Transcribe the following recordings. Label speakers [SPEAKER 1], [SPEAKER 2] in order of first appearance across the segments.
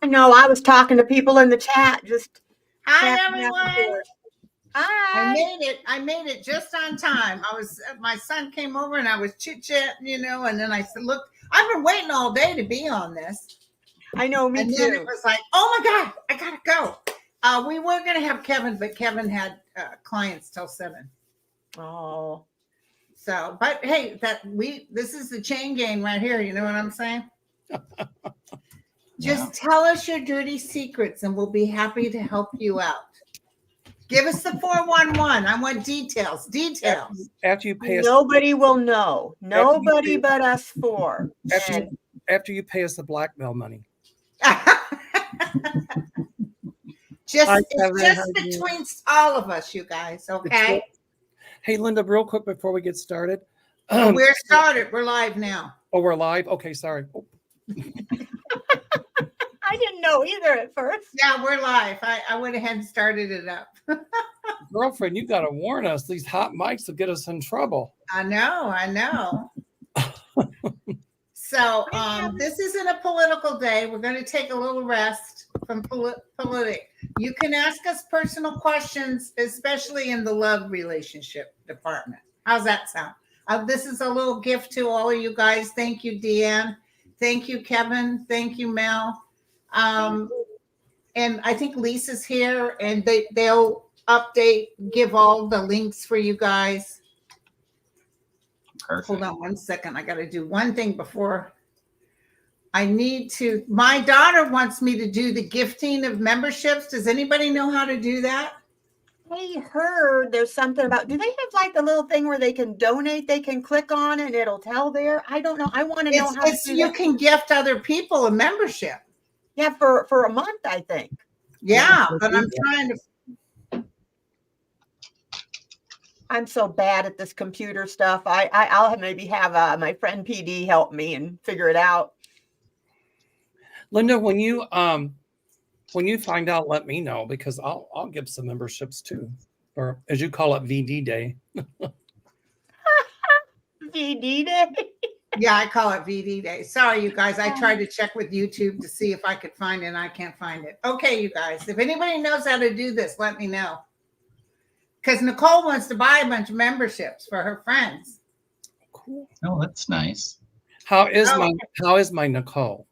[SPEAKER 1] I know I was talking to people in the chat, just
[SPEAKER 2] Hi,
[SPEAKER 1] chatting back and
[SPEAKER 2] everyone.
[SPEAKER 1] forth. Hi.
[SPEAKER 2] I made it just on time. My son came over and I was chit-chatting, and then I said, look, I've been waiting all day to be on this.
[SPEAKER 1] I know, me
[SPEAKER 2] And
[SPEAKER 1] too.
[SPEAKER 2] then it was like, oh my God, I gotta go. We were gonna have Kevin, but Kevin had clients till 7.
[SPEAKER 1] Oh.
[SPEAKER 2] So, but hey, this is the chain gang right here. You know what I'm saying? Just tell us your dirty secrets and we'll be happy to help you out. Give us the 411. I want details. Details.
[SPEAKER 3] After you pay us,
[SPEAKER 1] Nobody will know. Nobody but us four.
[SPEAKER 3] After you pay us the blackmail money.
[SPEAKER 2] It's just between all of us, you guys, okay?
[SPEAKER 3] Hey, Linda, real quick before we get started.
[SPEAKER 2] We're started. We're live now.
[SPEAKER 3] Oh, we're live? Okay, sorry. Oh.
[SPEAKER 1] I didn't know either at first.
[SPEAKER 2] Yeah, we're live. I went ahead and started it up.
[SPEAKER 3] Girlfriend, you got to warn us. These hot mics will get us in trouble.
[SPEAKER 2] I know. So this isn't a political day. We're going to take a little rest from politics. You can ask us personal questions, especially in the love relationship department. How's that sound? This is a little gift to all of you guys. Thank you, Deanne. Thank you, Kevin. Thank you, Mel. And I think Lisa's here, and they'll update, give all the links for you guys. Perfect. Hold on one second. I got to do one thing before my daughter wants me to do the gifting of memberships. Does anybody know how to do that?
[SPEAKER 1] I heard there's something about, do they have like the little thing where they can donate? They can click on and it'll tell there. I don't know. I want to know how to do
[SPEAKER 2] you can gift other people a membership.
[SPEAKER 1] Yeah, for a month, I think.
[SPEAKER 2] Yeah, but I'm trying to.
[SPEAKER 1] I'm so bad at this computer stuff. I'll maybe have my friend PD help me and figure it out.
[SPEAKER 3] Linda, when you find out, let me know, because I'll give some memberships too, or as you call it, VD Day.
[SPEAKER 1] VD Day.
[SPEAKER 2] Yeah, I call it VD Day. Sorry, you guys. I tried to check with YouTube to see if I could find it, and I can't find it. Okay, you guys. If anybody knows how to do this, let me know. Because Nicole wants to buy a bunch of memberships for her friends.
[SPEAKER 3] Cool.
[SPEAKER 4] Oh, that's nice.
[SPEAKER 3] How is my Nicole?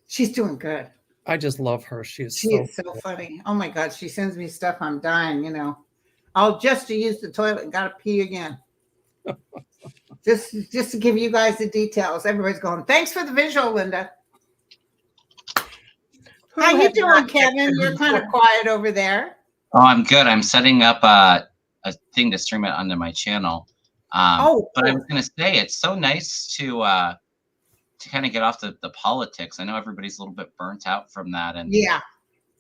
[SPEAKER 2] She's doing good.
[SPEAKER 3] I just love her. She is
[SPEAKER 2] so funny. Oh my God, she sends me stuff. I'm dying. I'll just to use the toilet and gotta pee again. just to give you guys the details. Everybody's going, thanks for the visual, Linda. How you doing, Kevin? You're kind of quiet over there.
[SPEAKER 4] Oh, I'm good. I'm setting up a thing to stream it onto my channel. But I was going to say, it's so nice to kind of get off the politics. I know everybody's a little bit burnt out from that, and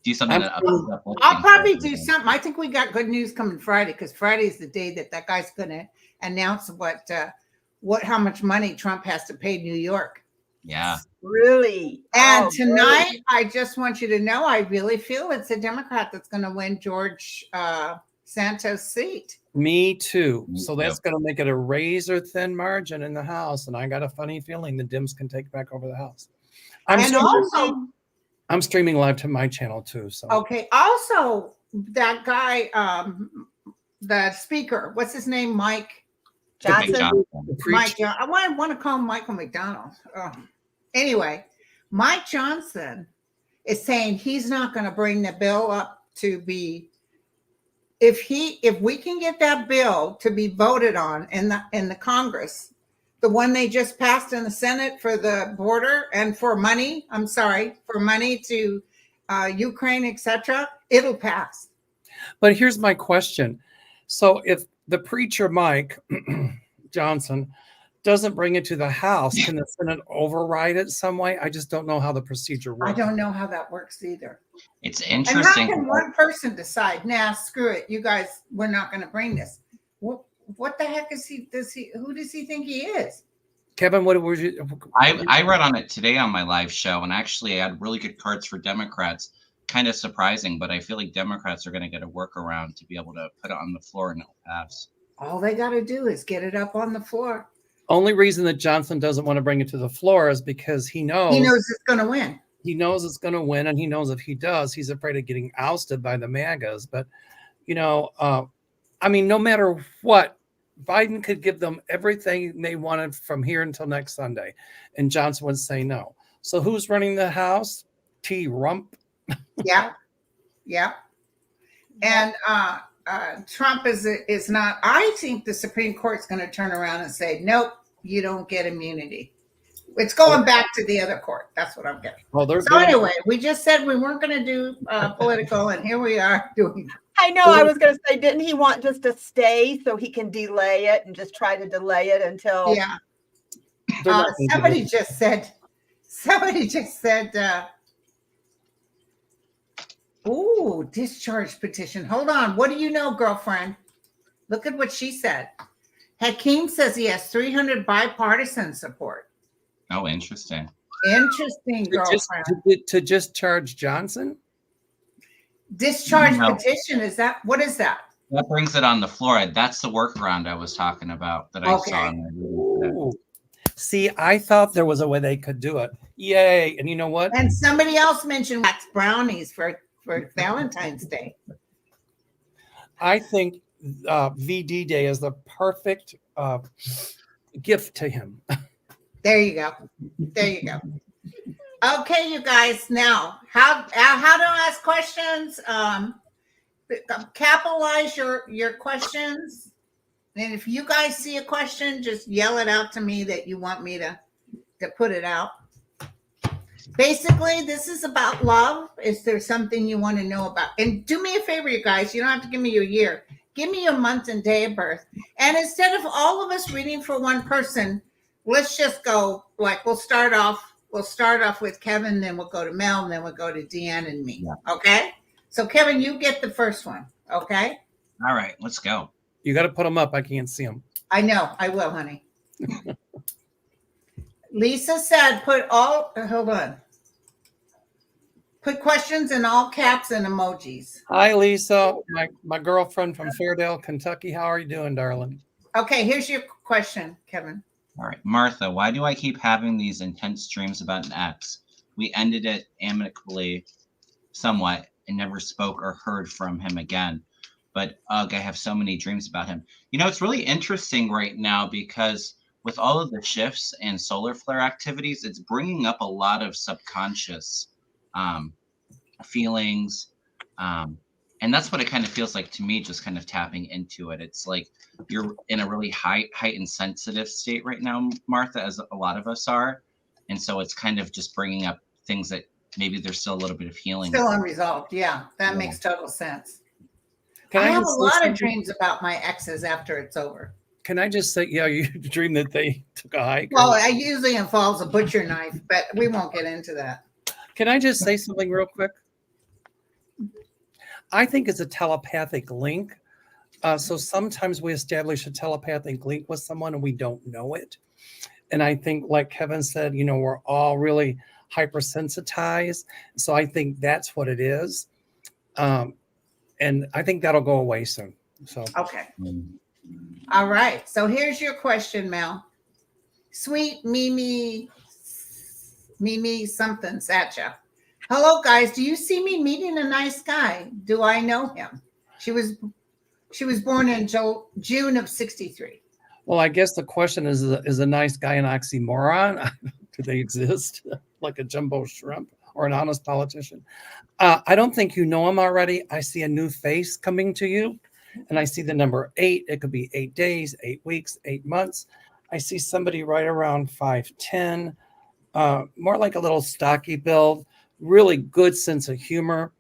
[SPEAKER 4] do something.
[SPEAKER 2] I'll probably do something. I think we got good news coming Friday, because Friday is the day that guy's going to announce how much money Trump has to pay New York.
[SPEAKER 4] Yeah.
[SPEAKER 1] Really?
[SPEAKER 2] And tonight, I just want you to know, I really feel it's a Democrat that's going to win George Santos' seat.
[SPEAKER 3] Me too. So that's going to make it a razor thin margin in the House. And I got a funny feeling the Dems can take back over the House. I'm streaming live to my channel too. So
[SPEAKER 2] okay. Also, that guy, the speaker, what's his name? Mike Johnson. Mike Johnson. I want to call him Michael McDonald. Anyway, Mike Johnson is saying he's not going to bring the bill up to be. If we can get that bill to be voted on in the Congress, the one they just passed in the Senate for the border and for money to Ukraine, etc., it'll pass.
[SPEAKER 3] But here's my question. So if the preacher Mike Johnson doesn't bring it to the House, can the Senate override it some way? I just don't know how the procedure works.
[SPEAKER 2] I don't know how that works either.
[SPEAKER 4] It's interesting.
[SPEAKER 2] And how can one person decide, nah, screw it, you guys, we're not going to bring this? What the heck who does he think he is?
[SPEAKER 3] Kevin, what were you?
[SPEAKER 4] I read on it today on my live show, and actually I had really good cards for Democrats. Kind of surprising, but I feel like Democrats are going to get a workaround to be able to put it on the floor and it'll pass.
[SPEAKER 2] All they got to do is get it up on the floor.
[SPEAKER 3] Only reason that Johnson doesn't want to bring it to the floor is because he knows
[SPEAKER 2] it's going to win.
[SPEAKER 3] he knows it's going to win, and he knows if he does, he's afraid of getting ousted by the MAGAs. But, I mean, no matter what, Biden could give them everything they wanted from here until next Sunday, and Johnson would say no. So who's running the House? Rump.
[SPEAKER 2] Yeah. Yeah. And Trump is not. I think the Supreme Court's going to turn around and say, nope, you don't get immunity. It's going back to the other court. That's what I'm getting.
[SPEAKER 3] Well,
[SPEAKER 2] anyway, we just said we weren't going to do political, and here we are doing.
[SPEAKER 1] I know. I was going to say, didn't he want just to stay so he can delay it and just try to delay it until?
[SPEAKER 2] Yeah. Somebody just said. Ooh, discharge petition. Hold on. What do you know, girlfriend? Look at what she said. Hakeem says he has 300 bipartisan support.
[SPEAKER 4] Oh, interesting.
[SPEAKER 2] Interesting, girlfriend.
[SPEAKER 3] To discharge Johnson?
[SPEAKER 2] Discharge petition. What is that?
[SPEAKER 4] That brings it on the floor. That's the workaround I was talking about that I saw.
[SPEAKER 3] See, I thought there was a way they could do it. Yay. And you know what?
[SPEAKER 2] And somebody else mentioned wax brownies for Valentine's Day.
[SPEAKER 3] I think VD Day is the perfect gift to him.
[SPEAKER 2] There you go. Okay, you guys. Now, how to ask questions? Capitalize your questions. And if you guys see a question, just yell it out to me that you want me to put it out. Basically, this is about love. Is there something you want to know about? And do me a favor, you guys. You don't have to give me your year. Give me your month and day of birth. And instead of all of us reading for one person, let's just go, like, we'll start off with Kevin, then we'll go to Mel, and then we'll go to Deanne and me. Yeah. Okay? So, Kevin, you get the first one. Okay?
[SPEAKER 4] All right, let's go.
[SPEAKER 3] You got to put them up. I can't see them.
[SPEAKER 2] I know. I will, honey. Lisa said, hold on. Put questions in all caps and emojis.
[SPEAKER 3] Hi, Lisa. My girlfriend from Fairdale, Kentucky. How are you doing, darling?
[SPEAKER 2] Okay, here's your question, Kevin.
[SPEAKER 4] All right. Martha, why do I keep having these intense dreams about an ex? We ended it amicably somewhat and never spoke or heard from him again. But I have so many dreams about him. It's really interesting right now because with all of the shifts and solar flare activities, it's bringing up a lot of subconscious feelings. And that's what it kind of feels like to me, just kind of tapping into it. It's like you're in a really heightened sensitive state right now, Martha, as a lot of us are. And so it's kind of just bringing up things that maybe there's still a little bit of healing.
[SPEAKER 2] Still unresolved. Yeah, that makes total sense. I have a lot of dreams about my exes after it's over.
[SPEAKER 3] Can I just say, you dream that they took a hike?
[SPEAKER 2] Well, it usually involves a butcher knife, but we won't get into that.
[SPEAKER 3] Can I just say something real quick? I think it's a telepathic link. So sometimes we establish a telepathic link with someone and we don't know it. And I think, like Kevin said, we're all really hypersensitized. So I think that's what it is. And I think that'll go away soon. So
[SPEAKER 2] okay. All right. So here's your question, Mel. Sweet Mimi something, Satcha. Hello, guys. Do you see me meeting a nice guy? Do I know him? She was born in June of 1963.
[SPEAKER 3] Well, I guess the question is a nice guy an oxymoron? Do they exist? Like a jumbo shrimp or an honest politician? I don't think you know him already. I see a new face coming to you, and I see the number 8. It could be 8 days, 8 weeks, 8 months. I see somebody right around 5'10", more like a little stocky build, really good sense of humor,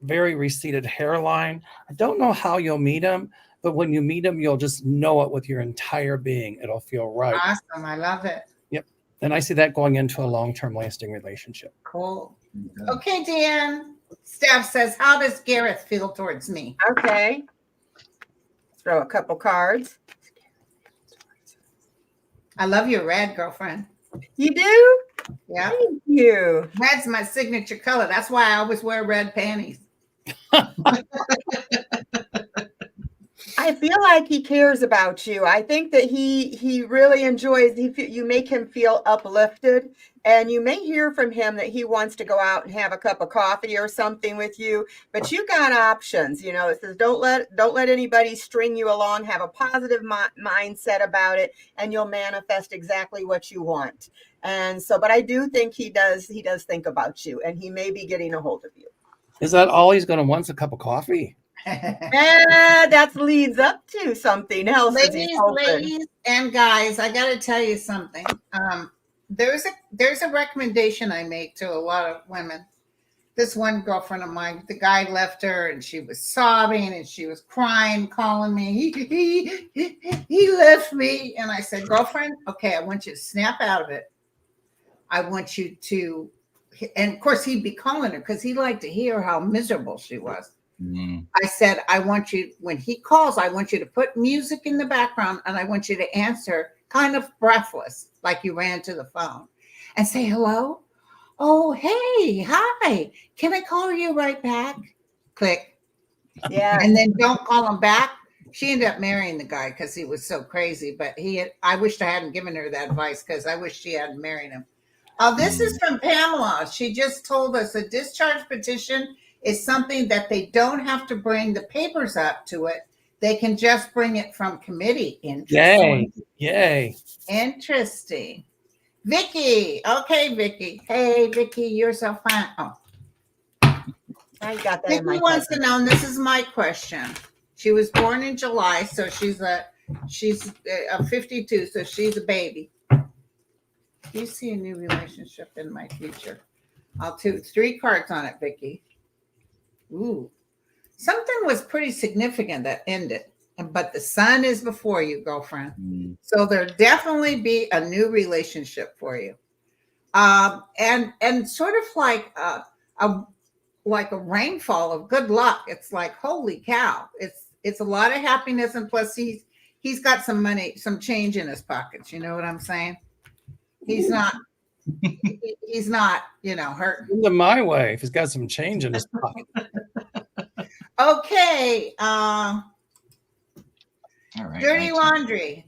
[SPEAKER 3] very receded hairline. I don't know how you'll meet him, but when you meet him, you'll just know it with your entire being. It'll feel right.
[SPEAKER 2] Awesome. I love it.
[SPEAKER 3] Yep. And I see that going into a long-term lasting relationship.
[SPEAKER 2] Cool. Okay, Deanne. Steph says, how does Gareth feel towards me?
[SPEAKER 1] Okay. Throw a couple cards.
[SPEAKER 2] I love your red, girlfriend.
[SPEAKER 1] You do?
[SPEAKER 2] Yeah.
[SPEAKER 1] Thank you.
[SPEAKER 2] Red's my signature color. That's why I always wear red panties.
[SPEAKER 1] I feel like he cares about you. I think that he really enjoys. You make him feel uplifted, and you may hear from him that he wants to go out and have a cup of coffee or something with you. But you got options. You know, it says don't let anybody string you along. Have a positive mindset about it, and you'll manifest exactly what you want. And so, but I do think he does think about you, and he may be getting a hold of you.
[SPEAKER 3] Is that all he's going to want? A cup of coffee?
[SPEAKER 1] That leads up to something else.
[SPEAKER 2] Ladies and guys, I got to tell you something. There's a recommendation I make to a lot of women. This one girlfriend of mine, the guy left her and she was sobbing and she was crying, calling me. He left me. And I said, girlfriend, okay, I want you to snap out of it. I want you to, and of course he'd be calling her because he liked to hear how miserable she was. I said, I want you, when he calls, I want you to put music in the background and I want you to answer kind of breathless, like you ran to the phone and say, hello. Oh, hey, hi. Can I call you right back? Click.
[SPEAKER 1] Yeah.
[SPEAKER 2] And then don't call him back. She ended up marrying the guy because he was so crazy, but I wished I hadn't given her that advice because I wish she hadn't married him. This is from Pamela. She just told us a discharge petition is something that they don't have to bring the papers up to it. They can just bring it from committee.
[SPEAKER 3] Interesting. Yay.
[SPEAKER 2] Interesting. Vicky. Okay, Vicky. Hey, Vicky, you're so fine. Oh.
[SPEAKER 1] I got that.
[SPEAKER 2] Vicky wants to know, and this is my question. She was born in July, so she's a 52, so she's a baby. Do you see a new relationship in my future? I'll do 3 cards on it, Vicky. Ooh, something was pretty significant that ended, but the sun is before you, girlfriend. So there'll definitely be a new relationship for you, and sort of like a rainfall of good luck. It's like, holy cow! It's a lot of happiness, and plus he's got some money, some change in his pockets. You know what I'm saying? He's not. He's not, hurt.
[SPEAKER 3] Into my way if he's got some change in his pocket.
[SPEAKER 2] Okay.
[SPEAKER 4] All right.
[SPEAKER 2] Dirty laundry.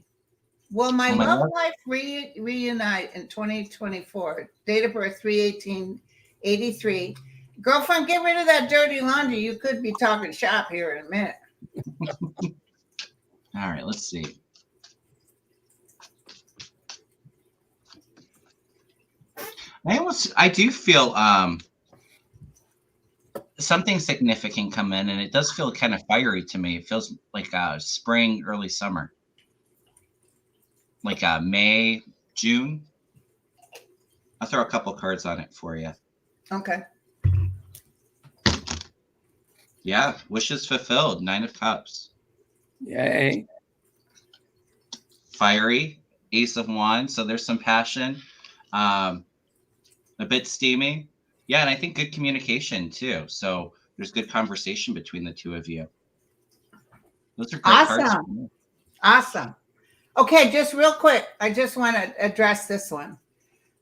[SPEAKER 2] Will my love life reunite in 2024? Date of birth 3/18/83. Girlfriend, get rid of that dirty laundry. You could be talking shop here in a minute.
[SPEAKER 4] All right. Let's see. I do feel something significant come in, and it does feel kind of fiery to me. It feels like spring, early summer, like May, June. I'll throw a couple cards on it for you.
[SPEAKER 2] Okay.
[SPEAKER 4] Yeah, wishes fulfilled. 9 of Cups.
[SPEAKER 3] Yay.
[SPEAKER 4] Fiery, Ace of Wands. So there's some passion. A bit steamy. Yeah, and I think good communication too. So there's good conversation between the two of you. Those are great cards.
[SPEAKER 2] Awesome. Okay, just real quick, I just want to address this one.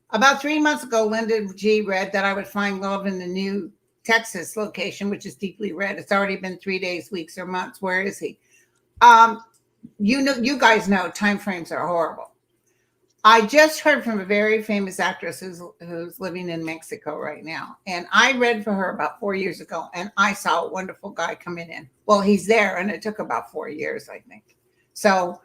[SPEAKER 2] About 3 months ago, Linda G read that I would find love in the new Texas location, which is deeply red. It's already been 3 days, weeks, or months. Where is he? You guys know timeframes are horrible. I just heard from a very famous actress who's living in Mexico right now. And I read for her about 4 years ago, and I saw a wonderful guy coming in. Well, he's there, and it took about 4 years, I think. So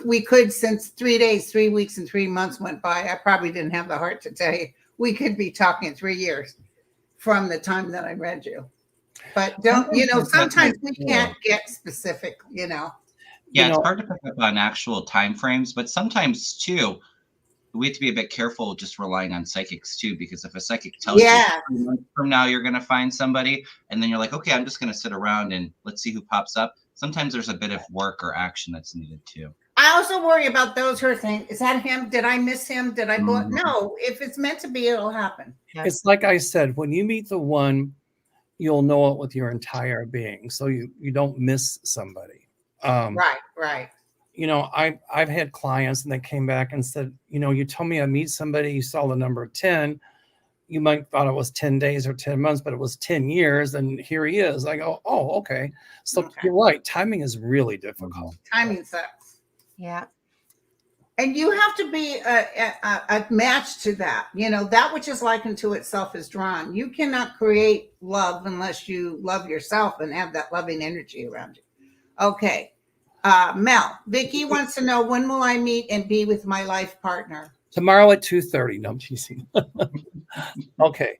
[SPEAKER 2] we could, since 3 days, 3 weeks, and 3 months went by, I probably didn't have the heart to tell you, we could be talking 3 years from the time that I read you. But sometimes we can't get specific,
[SPEAKER 4] Yeah, it's hard to pick up on actual time frames, but sometimes too, we have to be a bit careful just relying on psychics too, because if a psychic tells you 3 months from now you're going to find somebody, and then you're like, okay, I'm just going to sit around and let's see who pops up. Sometimes there's a bit of work or action that's needed too.
[SPEAKER 2] I also worry about those who are saying, is that him? Did I miss him? Did I blow? No, if it's meant to be, it'll happen.
[SPEAKER 3] It's like I said, when you meet the one, you'll know it with your entire being. So you don't miss somebody.
[SPEAKER 2] Right.
[SPEAKER 3] I've had clients and they came back and said, you told me I meet somebody, you saw the number 10, you might thought it was 10 days or 10 months, but it was 10 years. And here he is. I go, oh, okay. So you're right. Timing is really difficult.
[SPEAKER 2] Timing sucks.
[SPEAKER 1] Yeah.
[SPEAKER 2] And you have to be a match to that. You know, that which is likened to itself is drawn. You cannot create love unless you love yourself and have that loving energy around you. Okay. Mel, Vicky wants to know, when will I meet and be with my life partner?
[SPEAKER 3] Tomorrow at 2:30. No, I'm teasing. Okay.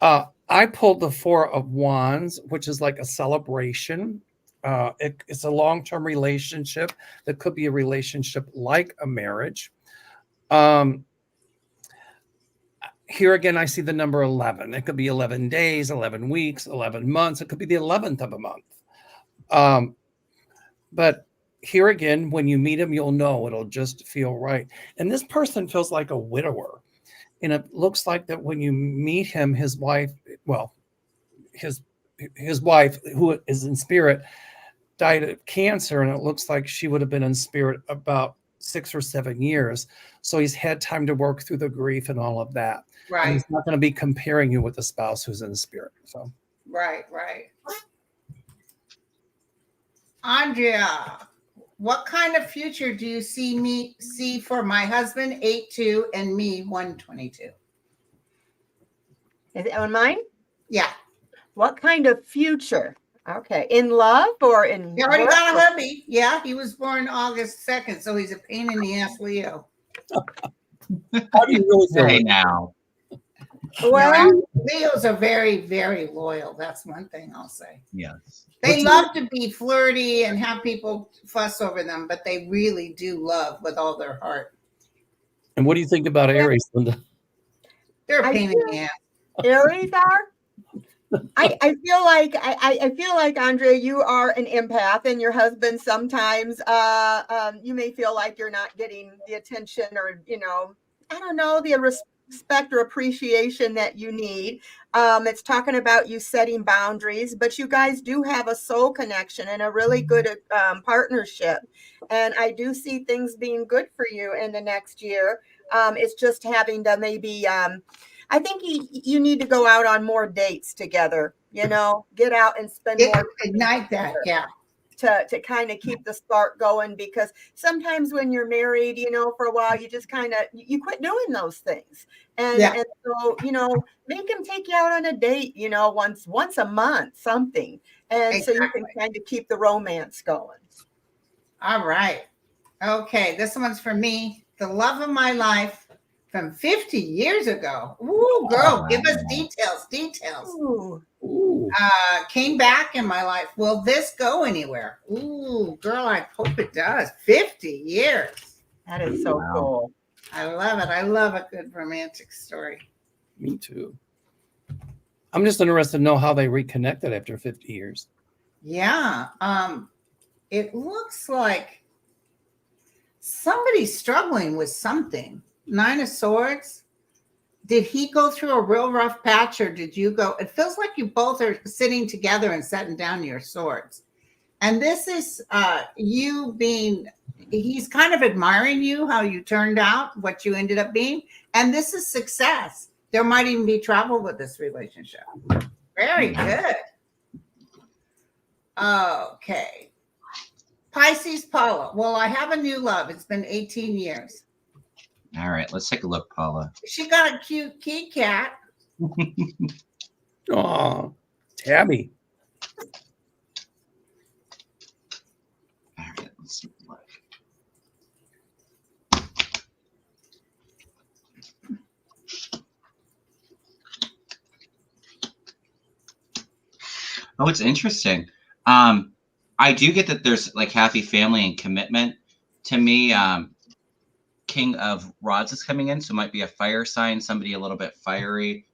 [SPEAKER 3] I pulled the Four of Wands, which is like a celebration. It's a long-term relationship that could be a relationship like a marriage. Here again, I see the number 11. It could be 11 days, 11 weeks, 11 months. It could be the 11th of a month. But here again, when you meet him, you'll know it'll just feel right. And this person feels like a widower. And it looks like that when you meet him, his wife, his wife, who is in spirit, died of cancer. And it looks like she would have been in spirit about 6 or 7 years. So he's had time to work through the grief and all of that.
[SPEAKER 2] Right.
[SPEAKER 3] And he's not going to be comparing you with a spouse who's in spirit. So.
[SPEAKER 2] Right. Andrea, what kind of future do you see for my husband, 8-2, and me, 122?
[SPEAKER 1] Is it on mine?
[SPEAKER 2] Yeah.
[SPEAKER 1] What kind of future? Okay. In love or in
[SPEAKER 2] You already
[SPEAKER 1] work?
[SPEAKER 2] got a hubby. Yeah, he was born August 2nd, so he's a pain in the ass Leo.
[SPEAKER 3] How do you really feel?
[SPEAKER 4] Hey now.
[SPEAKER 1] Well,
[SPEAKER 2] Leos are very, very loyal. That's one thing I'll say.
[SPEAKER 4] Yes.
[SPEAKER 2] They love to be flirty and have people fuss over them, but they really do love with all their heart.
[SPEAKER 3] And what do you think about Aries, Linda?
[SPEAKER 2] They're a pain in the ass.
[SPEAKER 1] Aries are. I feel like Andrea, you are an empath, and your husband sometimes you may feel like you're not getting the attention or I don't know, the respect or appreciation that you need. It's talking about you setting boundaries, but you guys do have a soul connection and a really good partnership. And I do see things being good for you in the next year. It's just having to maybe, I think you need to go out on more dates together, get out and spend more.
[SPEAKER 2] Ignite that, yeah.
[SPEAKER 1] To kind of keep the spark going, because sometimes when you're married, for a while, you just kind of, you quit doing those things. And so, make him take you out on a date, once a month, something. And exactly. So you can kind of keep the romance going.
[SPEAKER 2] All right. Okay. This one's for me. The love of my life from 50 years ago. Ooh, girl, give us details.
[SPEAKER 1] Ooh.
[SPEAKER 2] Came back in my life. Will this go anywhere? Ooh, girl, I hope it does. 50 years.
[SPEAKER 1] That is so cool.
[SPEAKER 2] I love it. I love a good romantic story.
[SPEAKER 3] Me too. I'm just interested to know how they reconnected after 50 years.
[SPEAKER 2] Yeah. It looks like somebody's struggling with something. 9 of Swords. Did he go through a real rough patch, or did you go? It feels like you both are sitting together and setting down your swords. And this is you being, he's kind of admiring you, how you turned out, what you ended up being. And this is success. There might even be travel with this relationship. Very good. Okay. Pisces Paula. Well, I have a new love. It's been 18 years.
[SPEAKER 4] All right, let's take a look, Paula.
[SPEAKER 2] She got a cute kitty cat.
[SPEAKER 3] Oh, Tabby.
[SPEAKER 4] All right, let's see what. Oh, it's interesting. I do get that there's like happy family and commitment. To me, King of Rods is coming in, so it might be a fire sign, somebody a little bit fiery,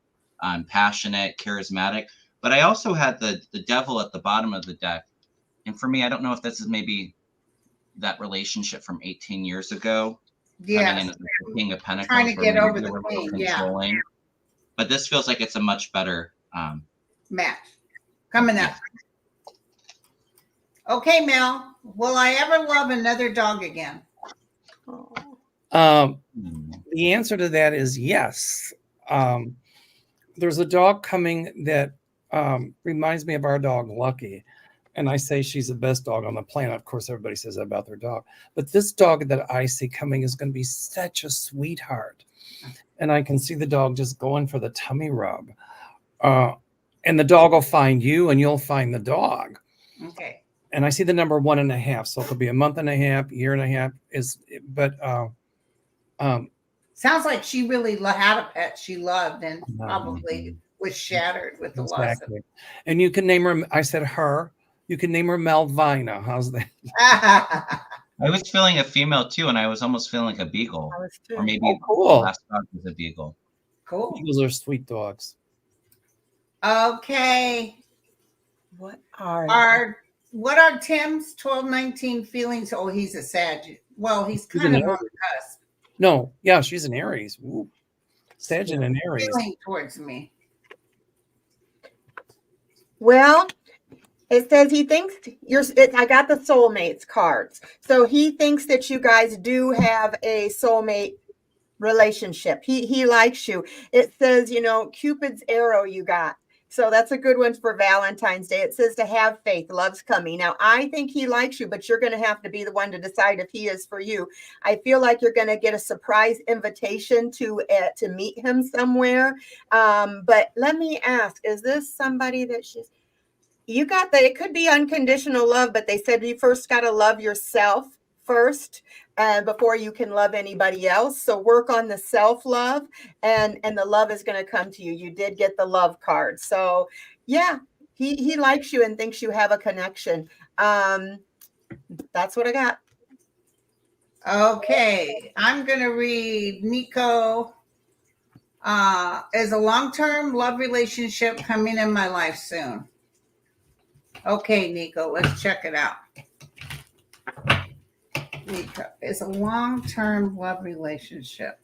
[SPEAKER 4] passionate, charismatic. But I also had the Devil at the bottom of the deck. And for me, I don't know if this is maybe that relationship from 18 years ago.
[SPEAKER 2] Yeah.
[SPEAKER 4] King of Pentacles.
[SPEAKER 2] Trying to get over the pain,
[SPEAKER 4] controlling. Yeah. But this feels like it's a much better
[SPEAKER 2] match. Coming up. Okay, Mel. Will I ever love another dog again?
[SPEAKER 3] The answer to that is yes. there's a dog coming that reminds me of our dog, Lucky. And I say she's the best dog on the planet. Of course, everybody says that about their dog. But this dog that I see coming is going to be such a sweetheart. And I can see the dog just going for the tummy rub. And the dog will find you and you'll find the dog.
[SPEAKER 2] Okay.
[SPEAKER 3] And I see the number 1.5. So it could be a month and a half, year and a half.
[SPEAKER 2] Sounds like she really had a pet she loved and probably was shattered with the loss of it.
[SPEAKER 3] And you can name her, I said her, you can name her Malvina. How's that?
[SPEAKER 4] I was feeling a female too, and I was almost feeling like a beagle. Or maybe
[SPEAKER 3] cool.
[SPEAKER 4] The last dog was a beagle.
[SPEAKER 2] Cool.
[SPEAKER 3] Beagles are sweet dogs.
[SPEAKER 2] Okay.
[SPEAKER 1] What are
[SPEAKER 2] Tim's 12-19 feelings? Oh, he's a Sag. Well, he's kind of on the cusp.
[SPEAKER 3] No, yeah, she's an Aries. Ooh. Sag and an Aries.
[SPEAKER 2] Feeling towards me.
[SPEAKER 1] Well, it says he thinks I got the soulmates cards. So he thinks that you guys do have a soulmate relationship. He likes you. It says, Cupid's arrow you got. So that's a good one for Valentine's Day. It says to have faith, love's coming. Now, I think he likes you, but you're going to have to be the one to decide if he is for you. I feel like you're going to get a surprise invitation to meet him somewhere. But let me ask, is this somebody that you got that? It could be unconditional love, but they said you first got to love yourself first before you can love anybody else. So work on the self-love and the love is going to come to you. You did get the love card. So yeah, he likes you and thinks you have a connection. That's what I got.
[SPEAKER 2] Okay. I'm going to read Nico. Is a long-term love relationship coming in my life soon? Okay, Nico, let's check it out. Is a long-term love relationship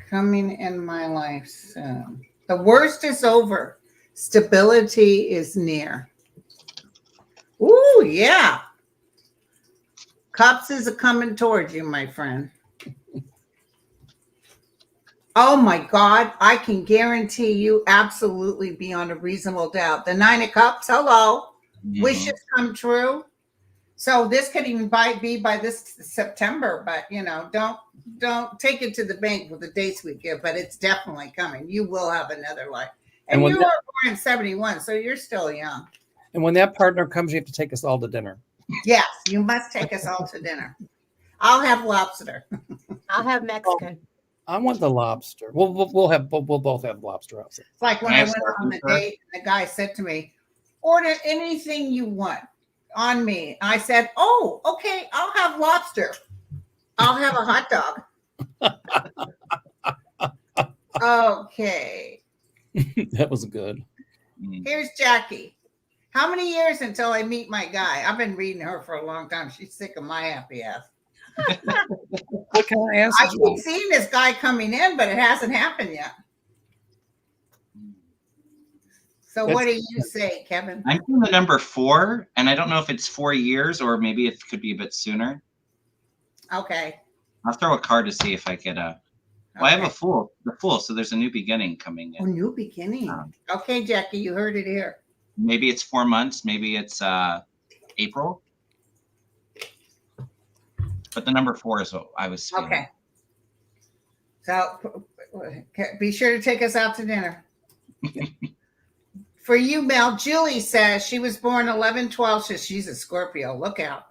[SPEAKER 2] coming in my life soon? The worst is over. Stability is near. Ooh, yeah. Cups is coming towards you, my friend. Oh my God, I can guarantee you absolutely beyond a reasonable doubt. The 9 of Cups, hello. Mm-hmm. Wishes come true. So this could even be by this September, but don't take it to the bank with the dates we give, but it's definitely coming. You will have another life. And you are born in 71, so you're still young.
[SPEAKER 3] And when that partner comes, you have to take us all to dinner.
[SPEAKER 2] Yes, you must take us all to dinner. I'll have lobster.
[SPEAKER 1] I'll have Mexican.
[SPEAKER 3] I want the lobster. We'll both have lobster outside.
[SPEAKER 2] It's like when I went on the date, the guy said to me, "Order anything you want on me." I said, "Oh, okay, I'll have lobster. I'll have a hot dog." Okay.
[SPEAKER 3] That was good.
[SPEAKER 2] Here's Jackie. How many years until I meet my guy? I've been reading her for a long time. She's sick of my happy ass.
[SPEAKER 3] What can I ask?
[SPEAKER 2] I keep seeing this guy coming in, but it hasn't happened yet. So what do you say, Kevin?
[SPEAKER 4] I'm doing the number 4, and I don't know if it's 4 years or maybe it could be a bit sooner.
[SPEAKER 2] Okay.
[SPEAKER 4] I'll throw a card to see if I get a. Well, I have the Fool, so there's a new beginning coming in.
[SPEAKER 2] A new beginning. Okay, Jackie, you heard it here.
[SPEAKER 4] Maybe it's 4 months. Maybe it's April. But the number 4 is what I was feeling.
[SPEAKER 2] Okay. So be sure to take us out to dinner. For you, Mel, Julie says she was born 11/12, so she's a Scorpio. Look out.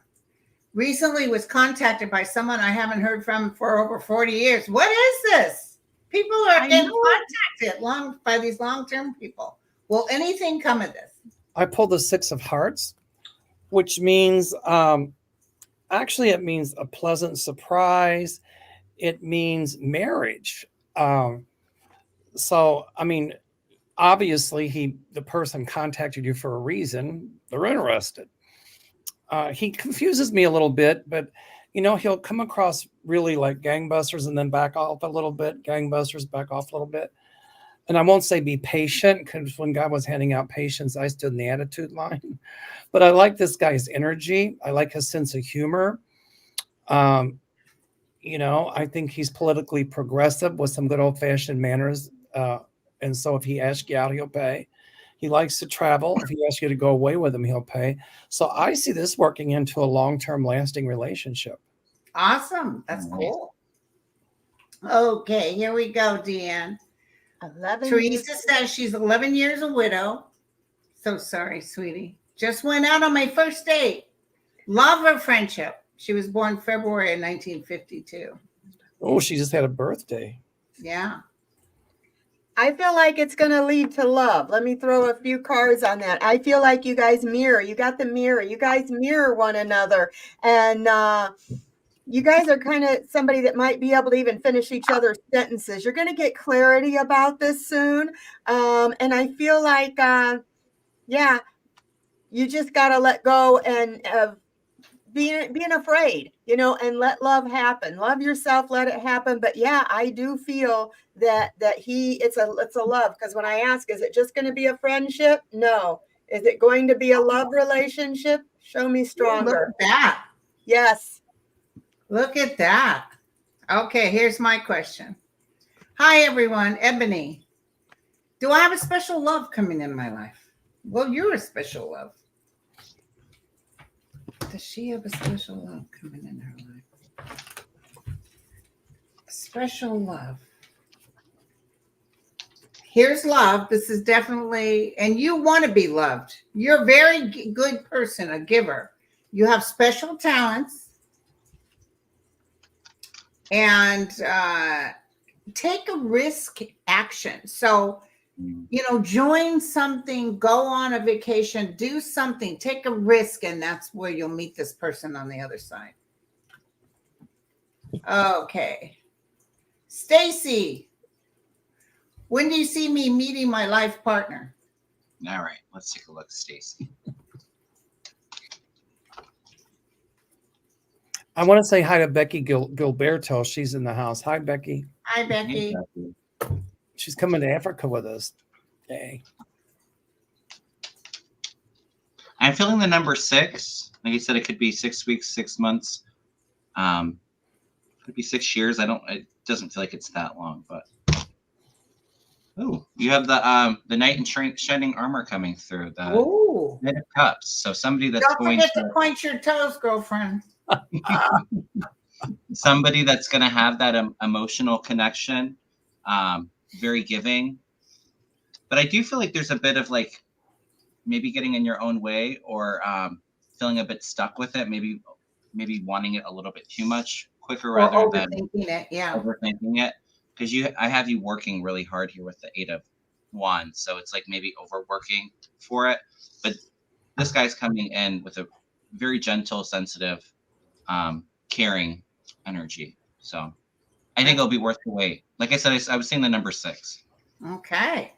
[SPEAKER 2] Recently was contacted by someone I haven't heard from for over 40 years. What is this? People are getting contacted by these long-term people. Will anything come of this?
[SPEAKER 3] I pulled the 6 of Hearts, which means actually it means a pleasant surprise. It means marriage. So, I mean, obviously the person contacted you for a reason. They're interested. He confuses me a little bit, but he'll come across really like gangbusters and then back off a little bit, gangbusters, back off a little bit. And I won't say be patient, because when God was handing out patience, I stood in the attitude line. But I like this guy's energy. I like his sense of humor. I think he's politically progressive with some good old-fashioned manners And so if he asks you out, he'll pay. He likes to travel. If he asks you to go away with him, he'll pay. So I see this working into a long-term lasting relationship.
[SPEAKER 2] Awesome. That's cool. Okay, here we go, Deanne.
[SPEAKER 1] 11
[SPEAKER 2] Teresa says she's 11 years a widow. So sorry, sweetie. Just went out on my first date. Love her friendship. She was born February of 1952.
[SPEAKER 3] Oh, she just had a birthday.
[SPEAKER 2] Yeah.
[SPEAKER 1] I feel like it's going to lead to love. Let me throw a few cards on that. I feel like you guys mirror. You got the mirror. You guys mirror one another. And you guys are kind of somebody that might be able to even finish each other's sentences. You're going to get clarity about this soon. And I feel like, yeah, you just got to let go and being afraid, and let love happen. Love yourself, let it happen. But yeah, I do feel that it's a love, because when I ask, is it just going to be a friendship? No. Is it going to be a love relationship? Show me stronger.
[SPEAKER 2] Look at that.
[SPEAKER 1] Yes.
[SPEAKER 2] Look at that. Okay, here's my question. Hi, everyone. Ebony. Do I have a special love coming in my life? Well, you're a special love. Does she have a special love coming in her life? Special love. Here's love. This is definitely, and you want to be loved. You're a very good person, a giver. You have special talents. And take a risk action. So, join something, go on a vacation, do something, take a risk, and that's where you'll meet this person on the other side. Okay. Stacy, when do you see me meeting my life partner?
[SPEAKER 4] All right, let's take a look, Stacy.
[SPEAKER 3] I want to say hi to Becky Gilberto. She's in the house. Hi, Becky.
[SPEAKER 2] Hi, Becky.
[SPEAKER 3] She's coming to Africa with us. Yay.
[SPEAKER 4] I'm feeling the number 6. Like you said, it could be 6 weeks, 6 months. Could be 6 years. It doesn't feel like it's that long, but. Oh, you have the Knight in Shining Armor coming through. The Knight of Cups. So somebody that's
[SPEAKER 2] Don't forget to point your toes, girlfriend.
[SPEAKER 4] Somebody that's going to have that emotional connection, very giving. But I do feel like there's a bit of like maybe getting in your own way, or feeling a bit stuck with it. Maybe wanting it a little bit too much quicker rather than overthinking it. Because I have you working really hard here with the 8 of Wands, so it's like maybe overworking for it. But this guy's coming in with a very gentle, sensitive, caring energy. So I think it'll be worth the wait. Like I said, I was seeing the number 6.
[SPEAKER 2] Okay.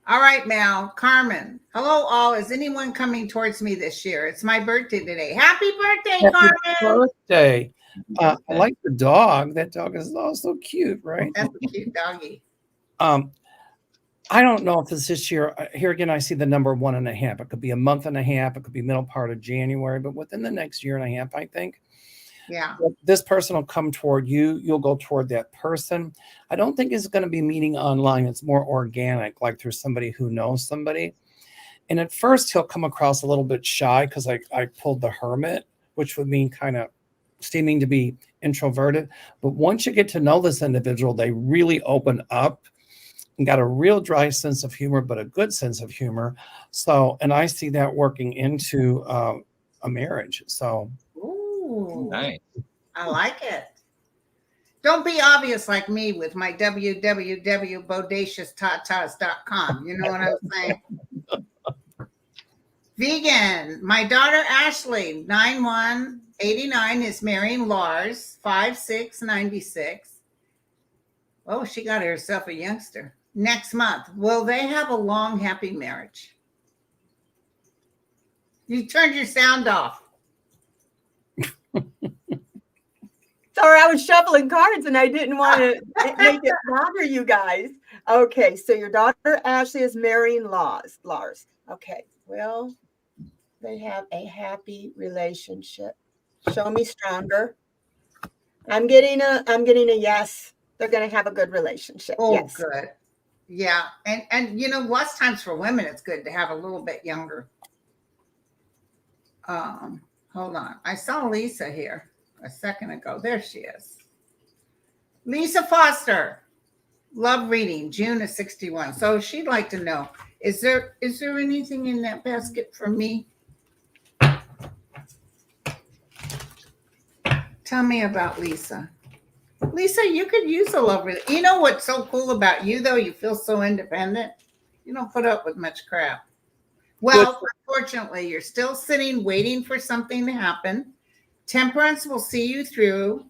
[SPEAKER 2] All right, Mel. Carmen. Hello, all. Is anyone coming towards me this year? It's my birthday today. Happy birthday, Carmen.
[SPEAKER 3] Birthday. I like the dog. That dog is so cute, right?
[SPEAKER 2] That's a cute doggy.
[SPEAKER 3] I don't know if it's this year. Here again, I see the number 1.5. It could be a month and a half. It could be middle part of January, but within the next year and a half, I think.
[SPEAKER 2] Yeah.
[SPEAKER 3] This person will come toward you. You'll go toward that person. I don't think it's going to be meeting online. It's more organic, like through somebody who knows somebody. And at first, he'll come across a little bit shy because I pulled the Hermit, which would mean kind of seeming to be introverted. But once you get to know this individual, they really open up and got a real dry sense of humor, but a good sense of humor. So, and I see that working into a marriage. So,
[SPEAKER 2] ooh,
[SPEAKER 4] nice.
[SPEAKER 2] I like it. Don't be obvious like me with my www.bodaciousTatas.com. You know what I'm saying? Vegan. My daughter Ashley, 9189, is marrying Lars, 5696. Oh, she got herself a youngster. Next month. Will they have a long, happy marriage? You turned your sound off.
[SPEAKER 1] Sorry, I was shuffling cards and I didn't want to make it bother you guys. Okay, so your daughter Ashley is marrying Lars. Okay, well, they have a happy relationship. Show me stronger. I'm getting a yes. They're going to have a good relationship.
[SPEAKER 2] Oh,
[SPEAKER 1] yes.
[SPEAKER 2] good. Yeah. And lots of times for women, it's good to have a little bit younger. Hold on. I saw Lisa here a second ago. There she is. Lisa Foster. Love reading, June of 61. So she'd like to know, is there anything in that basket for me? Tell me about Lisa. Lisa, you could use a love reading. You know what's so cool about you, though? You feel so independent. You don't put up with much crap. Well, unfortunately, you're still sitting waiting for something to happen. Temperance will see you through.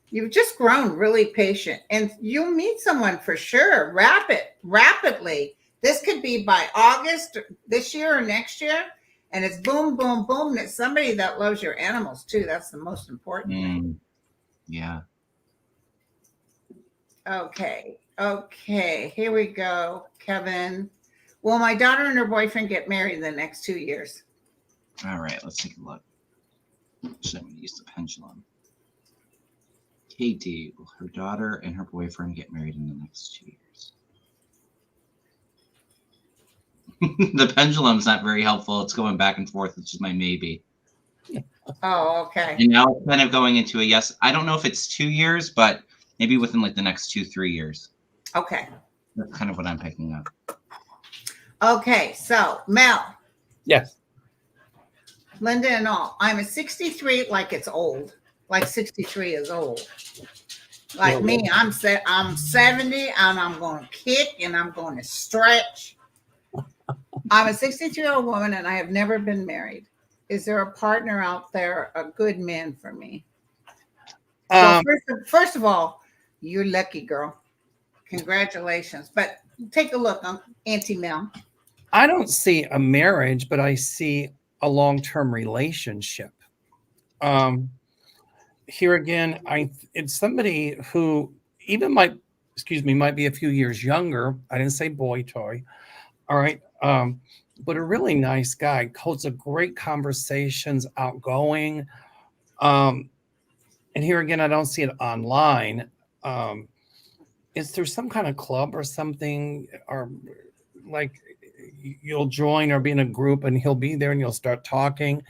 [SPEAKER 2] You've just grown really patient, and you'll meet someone for sure. Rapidly. This could be by August this year or next year, and it's boom, boom, boom. And it's somebody that loves your animals too. That's the most important thing.
[SPEAKER 4] Yeah.
[SPEAKER 2] Okay. Here we go, Kevin. Will my daughter and her boyfriend get married in the next 2 years?
[SPEAKER 4] All right, let's take a look. Actually, I'm going to use the pendulum. Katie, will her daughter and her boyfriend get married in the next 2 years? The pendulum's not very helpful. It's going back and forth, which is my maybe.
[SPEAKER 2] Oh, okay.
[SPEAKER 4] And now it's kind of going into a yes. I don't know if it's 2 years, but maybe within like the next 2-3 years.
[SPEAKER 2] Okay.
[SPEAKER 4] That's kind of what I'm picking up.
[SPEAKER 2] Okay, so Mel.
[SPEAKER 3] Yes.
[SPEAKER 2] Linda and all. I'm a 63, like it's old. Like 63 is old. Like me, I'm 70 and I'm going to kick and I'm going to stretch. I'm a 63-year-old woman and I have never been married. Is there a partner out there, a good man for me? Well, first of all, you're lucky, girl. Congratulations. But take a look on Auntie Mel.
[SPEAKER 3] I don't see a marriage, but I see a long-term relationship. Here again, it's somebody who even might be a few years younger. I didn't say boy toy. All right. But a really nice guy, holds a great conversations, outgoing. And here again, I don't see it online. Is there some kind of club or something, or like you'll join or be in a group and he'll be there and you'll start talking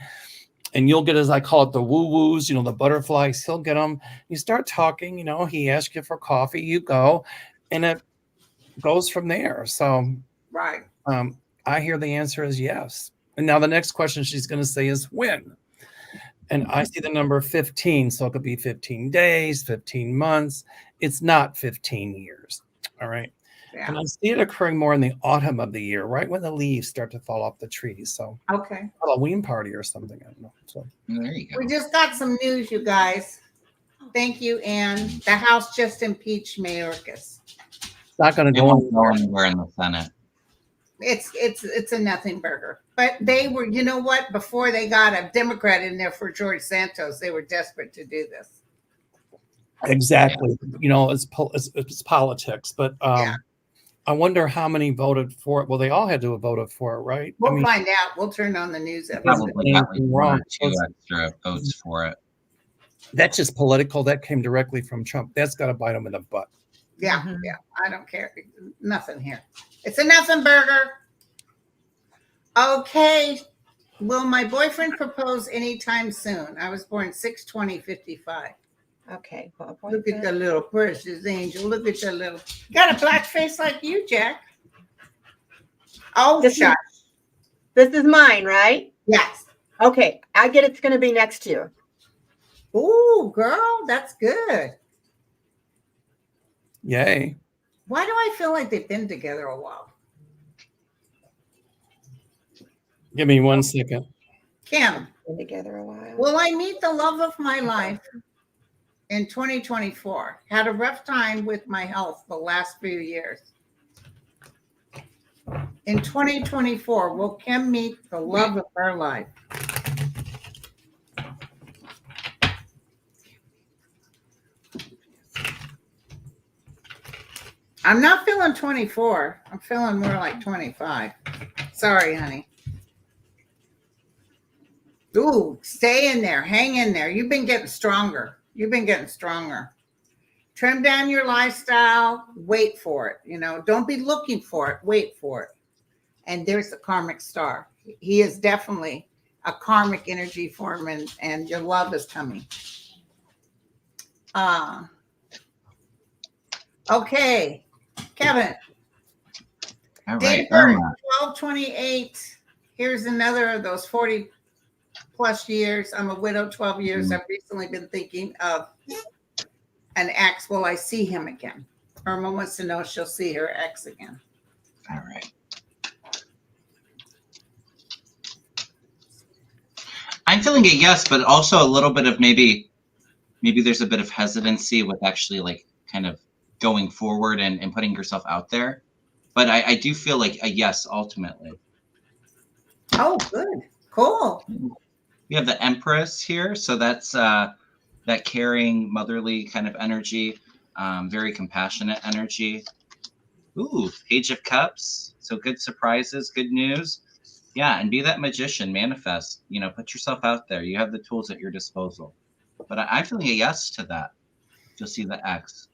[SPEAKER 3] and you'll get, as I call it, the woo-woos, the butterflies, he'll get them. You start talking, he asks you for coffee, you go, and it goes from there. So
[SPEAKER 2] right.
[SPEAKER 3] I hear the answer is yes. And now the next question she's going to say is when. And I see the number 15. So it could be 15 days, 15 months. It's not 15 years. All right. Yeah. And I see it occurring more in the autumn of the year, right when the leaves start to fall off the trees. So
[SPEAKER 2] okay.
[SPEAKER 3] Halloween party or something. I don't know. So
[SPEAKER 4] there you go.
[SPEAKER 2] We just got some news, you guys. Thank you, Ann. The House just impeached Mayorkas.
[SPEAKER 3] It's not going to go
[SPEAKER 4] anywhere in the Senate.
[SPEAKER 2] It's a nothing burger. But they were, you know what? Before they got a Democrat in there for George Santos, they were desperate to do this.
[SPEAKER 3] Exactly. It's politics. But I wonder how many voted for it. Well, they all had to have voted for it, right?
[SPEAKER 2] We'll find out. We'll turn on the news.
[SPEAKER 4] Probably got like 1 or 2 extra votes for it.
[SPEAKER 3] That's just political. That came directly from Trump. That's got to bite him in the butt.
[SPEAKER 2] Yeah, yeah. I don't care. Nothing here. It's a nothing burger. Okay. Will my boyfriend propose anytime soon? I was born 6/20/55.
[SPEAKER 1] Okay. Well,
[SPEAKER 2] look at the little precious angel. Look at the little. Got a black face like you, Jack. Oh,
[SPEAKER 1] this is mine, right?
[SPEAKER 2] Yes.
[SPEAKER 1] Okay. I get it's going to be next year.
[SPEAKER 2] Ooh, girl, that's good.
[SPEAKER 3] Yay.
[SPEAKER 2] Why do I feel like they've been together a while?
[SPEAKER 3] Give me 1 second.
[SPEAKER 2] Kim.
[SPEAKER 1] Been together a while.
[SPEAKER 2] Will I meet the love of my life in 2024? Had a rough time with my health the last few years. In 2024, will Kim meet the love of her life? I'm not feeling 24. I'm feeling more like 25. Sorry, honey. Ooh, stay in there. Hang in there. You've been getting stronger. Trim down your lifestyle. Wait for it. You know, don't be looking for it. Wait for it. And there's the karmic star. He is definitely a karmic energy for him, and your love is coming. Okay, Kevin.
[SPEAKER 4] All
[SPEAKER 2] Date
[SPEAKER 4] right,
[SPEAKER 2] birth, 12/28. Here's another of those 40 plus years. I'm a widow, 12 years. I've recently been thinking of an ex. Will I see him again? Irma wants to know if she'll see her ex again.
[SPEAKER 4] All right. I'm feeling a yes, but also a little bit of maybe there's a bit of hesitancy with actually like kind of going forward and putting yourself out there. But I do feel like a yes ultimately.
[SPEAKER 2] Oh, good. Cool.
[SPEAKER 4] We have the Empress here. So that's that caring, motherly kind of energy, very compassionate energy. Ooh, Page of Cups. So good surprises, good news. Yeah, and be that magician, manifest, you know, put yourself out there. You have the tools at your disposal. But I'm feeling a yes to that. You'll see the X.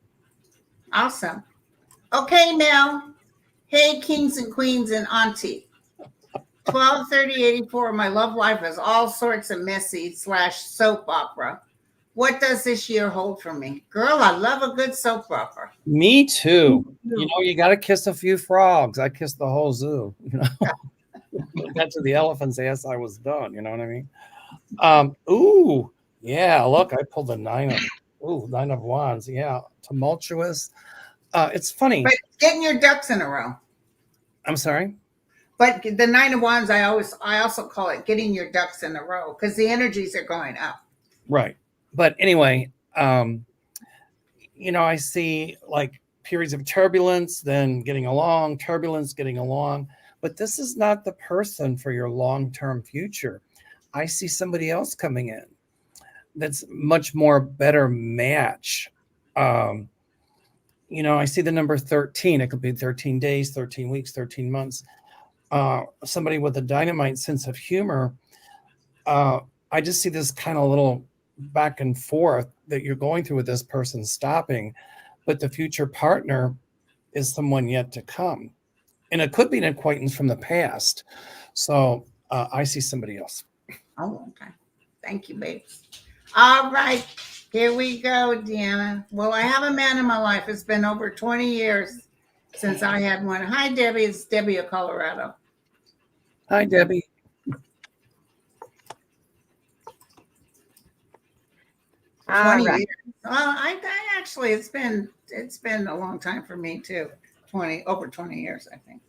[SPEAKER 2] Awesome. Okay, Mel. Hey, kings and queens and auntie. 12/30/84. My love life is all sorts of messy / soap opera. What does this year hold for me? Girl, I love a good soap opera.
[SPEAKER 3] Me too. You know, you got to kiss a few frogs. I kissed the whole zoo. You know, got to the elephant's ass. I was done. You know what I mean? Ooh, yeah. Look, I pulled the 9 of wands. Yeah, tumultuous. It's funny.
[SPEAKER 2] But getting your ducks in a row.
[SPEAKER 3] I'm sorry.
[SPEAKER 2] But the 9 of wands, I also call it getting your ducks in a row because the energies are going up.
[SPEAKER 3] Right. But anyway, you know, I see like periods of turbulence, then getting along, turbulence, getting along. But this is not the person for your long-term future. I see somebody else coming in that's much more better match. You know, I see the number 13. It could be 13 days, 13 weeks, 13 months. Somebody with a dynamite sense of humor. I just see this kind of little back and forth that you're going through with this person stopping, but the future partner is someone yet to come. And it could be an acquaintance from the past. So I see somebody else.
[SPEAKER 2] Oh, okay. Thank you, babes. All right. Here we go, Deanna. Well, I have a man in my life. It's been over 20 years since I had one. Hi, Debbie. It's Debbie of Colorado.
[SPEAKER 3] Hi, Debbie.
[SPEAKER 2] All right. Years. Well, I actually it's been a long time for me too. Over 20 years, I think.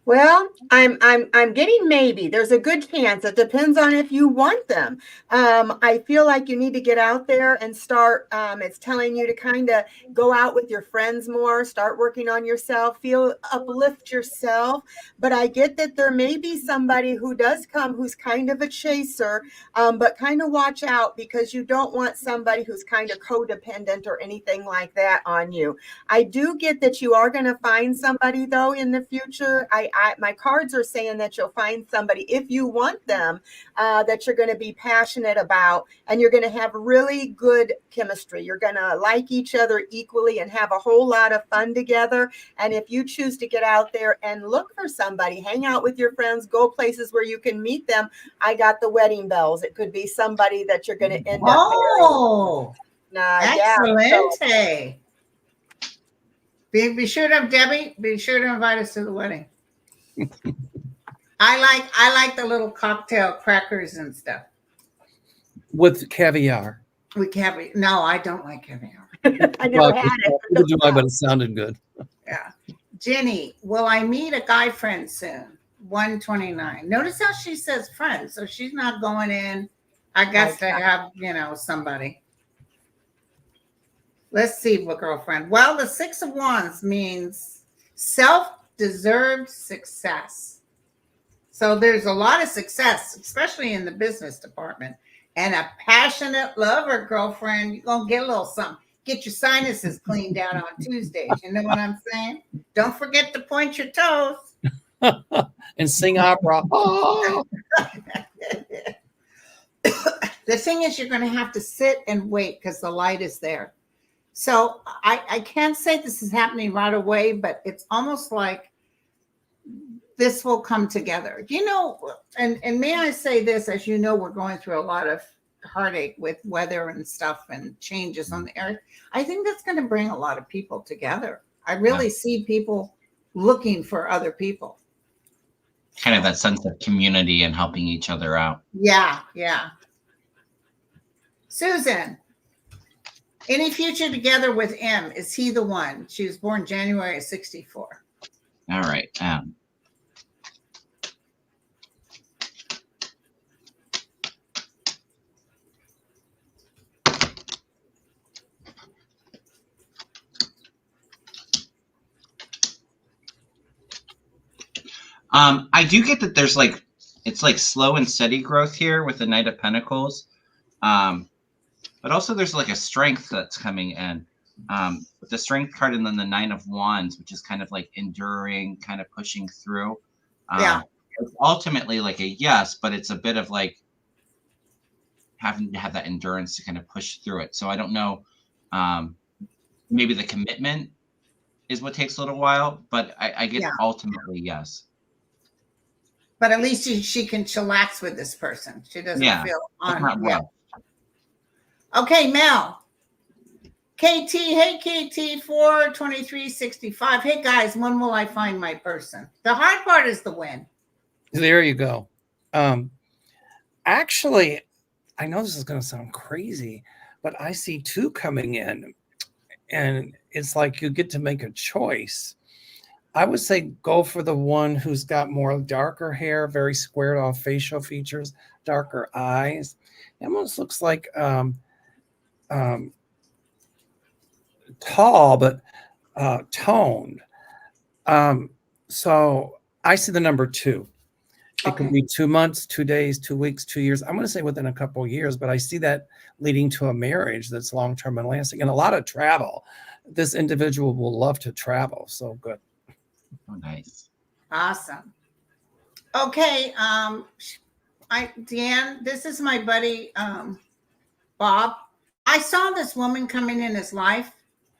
[SPEAKER 1] Well, I'm getting maybe. There's a good chance. It depends on if you want them. I feel like you need to get out there and start. It's telling you to kind of go out with your friends more, start working on yourself, uplift yourself. But I get that there may be somebody who does come who's kind of a chaser, but kind of watch out because you don't want somebody who's kind of codependent or anything like that on you. I do get that you are going to find somebody though in the future. My cards are saying that you'll find somebody, if you want them, that you're going to be passionate about, and you're going to have really good chemistry. You're going to like each other equally and have a whole lot of fun together. And if you choose to get out there and look for somebody, hang out with your friends, go places where you can meet them, I got the wedding bells. It could be somebody that you're going to end up marrying.
[SPEAKER 2] Oh, excellent.
[SPEAKER 1] Yeah,
[SPEAKER 2] so, be sure to, Debbie, be sure to invite us to the wedding. I like the little cocktail crackers and stuff
[SPEAKER 3] with caviar.
[SPEAKER 2] With caviar? No, I don't like caviar.
[SPEAKER 1] I never had it.
[SPEAKER 3] But it sounded good.
[SPEAKER 2] Yeah, Jenny, will I meet a guy friend soon? 129. Notice how she says friend, so she's not going in. I guess to have somebody. Let's see, what girlfriend? Well, the 6 of Wands means self-deserved success. So there's a lot of success, especially in the business department. And a passionate lover, girlfriend, you're going to get a little something. Get your sinuses cleaned out on Tuesdays. You know what I'm saying? Don't forget to point your toes.
[SPEAKER 3] And sing opera. Oh.
[SPEAKER 2] The thing is, you're going to have to sit and wait because the light is there. So I can't say this is happening right away, but it's almost like this will come together. You know, and may I say this, as you know, we're going through a lot of heartache with weather and stuff and changes on the earth. I think that's going to bring a lot of people together. I really see people looking for other people.
[SPEAKER 4] Kind of that sense of community and helping each other out.
[SPEAKER 2] Yeah, yeah. Susan, any future together with M? Is he the one? She was born January of 64.
[SPEAKER 4] All right. I do get that there's like, it's like slow and steady growth here with the Knight of Pentacles. But also there's like a strength that's coming in with the Strength card, and then the Nine of Wands, which is kind of like enduring, kind of pushing through. It's ultimately like a yes, but it's a bit of like having to have that endurance to kind of push through it. So I don't know, maybe the commitment is what takes a little while, but I get ultimately yes.
[SPEAKER 2] But at least she can chillax with this person. She doesn't feel on. Okay, Mel. KT, hey KT, 42365. Hey guys, when will I find my person? The hard part is the when.
[SPEAKER 3] There you go. Actually, I know this is going to sound crazy, but I see two coming in, and it's like you get to make a choice. I would say go for the one who's got more darker hair, very squared off facial features, darker eyes. It almost looks like tall, but toned. So I see the number 2. It could be 2 months, 2 days, 2 weeks, 2 years. I'm going to say within a couple of years, but I see that leading to a marriage that's long-term and lasting, and a lot of travel. This individual will love to travel. So good.
[SPEAKER 4] Oh, nice.
[SPEAKER 2] Awesome. Okay. Deanne, this is my buddy, Bob. I saw this woman coming in his life,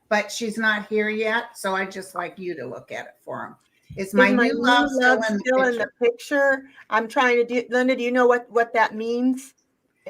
[SPEAKER 2] but she's not here yet. So I just like you to look at it for him. Is my new love still in the
[SPEAKER 1] picture? I'm trying to do, Linda, do you know what that means?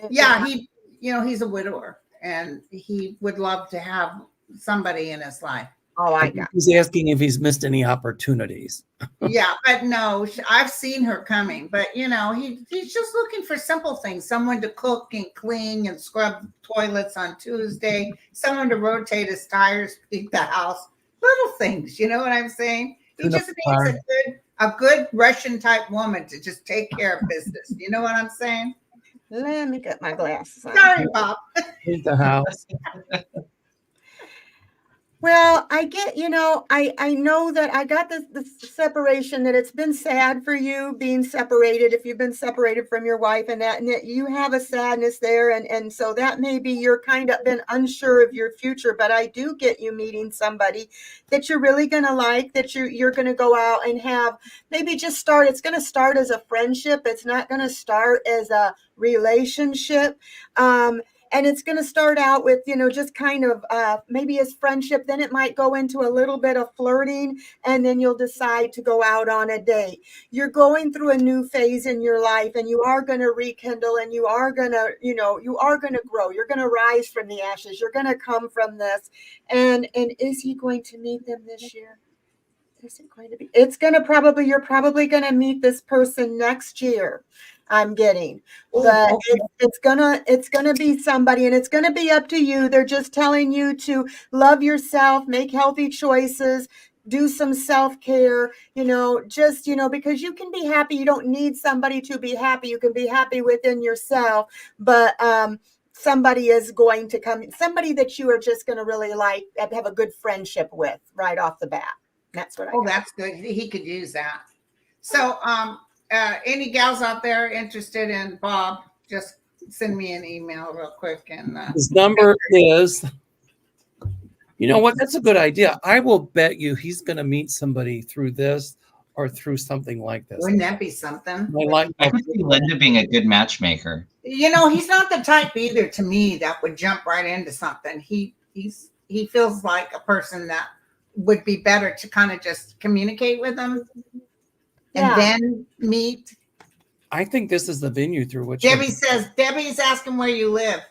[SPEAKER 2] Yeah, he's a widower and he would love to have somebody in his life.
[SPEAKER 1] Oh, I got.
[SPEAKER 3] He's asking if he's missed any opportunities.
[SPEAKER 2] Yeah, but no, I've seen her coming. But he's just looking for simple things: someone to cook and clean and scrub toilets on Tuesday, someone to rotate his tires, keep the house, little things. You know what I'm saying? He just needs a good Russian type woman to just take care of business. You know what I'm saying?
[SPEAKER 1] Let me get my glasses on.
[SPEAKER 2] Sorry, Bob.
[SPEAKER 3] Leave the house.
[SPEAKER 1] Well, I get, I know that I got this separation, that it's been sad for you being separated, if you've been separated from your wife, and that you have a sadness there. And so that maybe you're kind of been unsure of your future, but I do get you meeting somebody that you're really going to like, that you're going to go out and have maybe just start. It's going to start as a friendship. It's not going to start as a relationship. And it's going to start out with, just kind of maybe as friendship. Then it might go into a little bit of flirting, and then you'll decide to go out on a date. You're going through a new phase in your life, and you are going to rekindle, and you are going to, you are going to grow. You're going to rise from the ashes. You're going to come from this. And is he going to meet them this year? Is it going to be? You're probably going to meet this person next year. I'm getting, but it's gonna be somebody, and it's gonna be up to you. They're just telling you to love yourself, make healthy choices, do some self-care, because you can be happy. You don't need somebody to be happy. You can be happy within yourself, but somebody is going to come, somebody that you are just going to really like, have a good friendship with right off the bat. That's what I got.
[SPEAKER 2] That's good. He could use that. So, any gals out there interested in Bob, just send me an email real quick. And
[SPEAKER 3] his number is, you know what? That's a good idea. I will bet you he's going to meet somebody through this or through something like this.
[SPEAKER 2] Wouldn't that be something?
[SPEAKER 4] I could see Linda being a good matchmaker.
[SPEAKER 2] He's not the type either to me that would jump right into something. He's he feels like a person that would be better to kind of just communicate with them and then meet.
[SPEAKER 3] I think this is the venue through which
[SPEAKER 2] Debbie says, Debbie's asking where you live.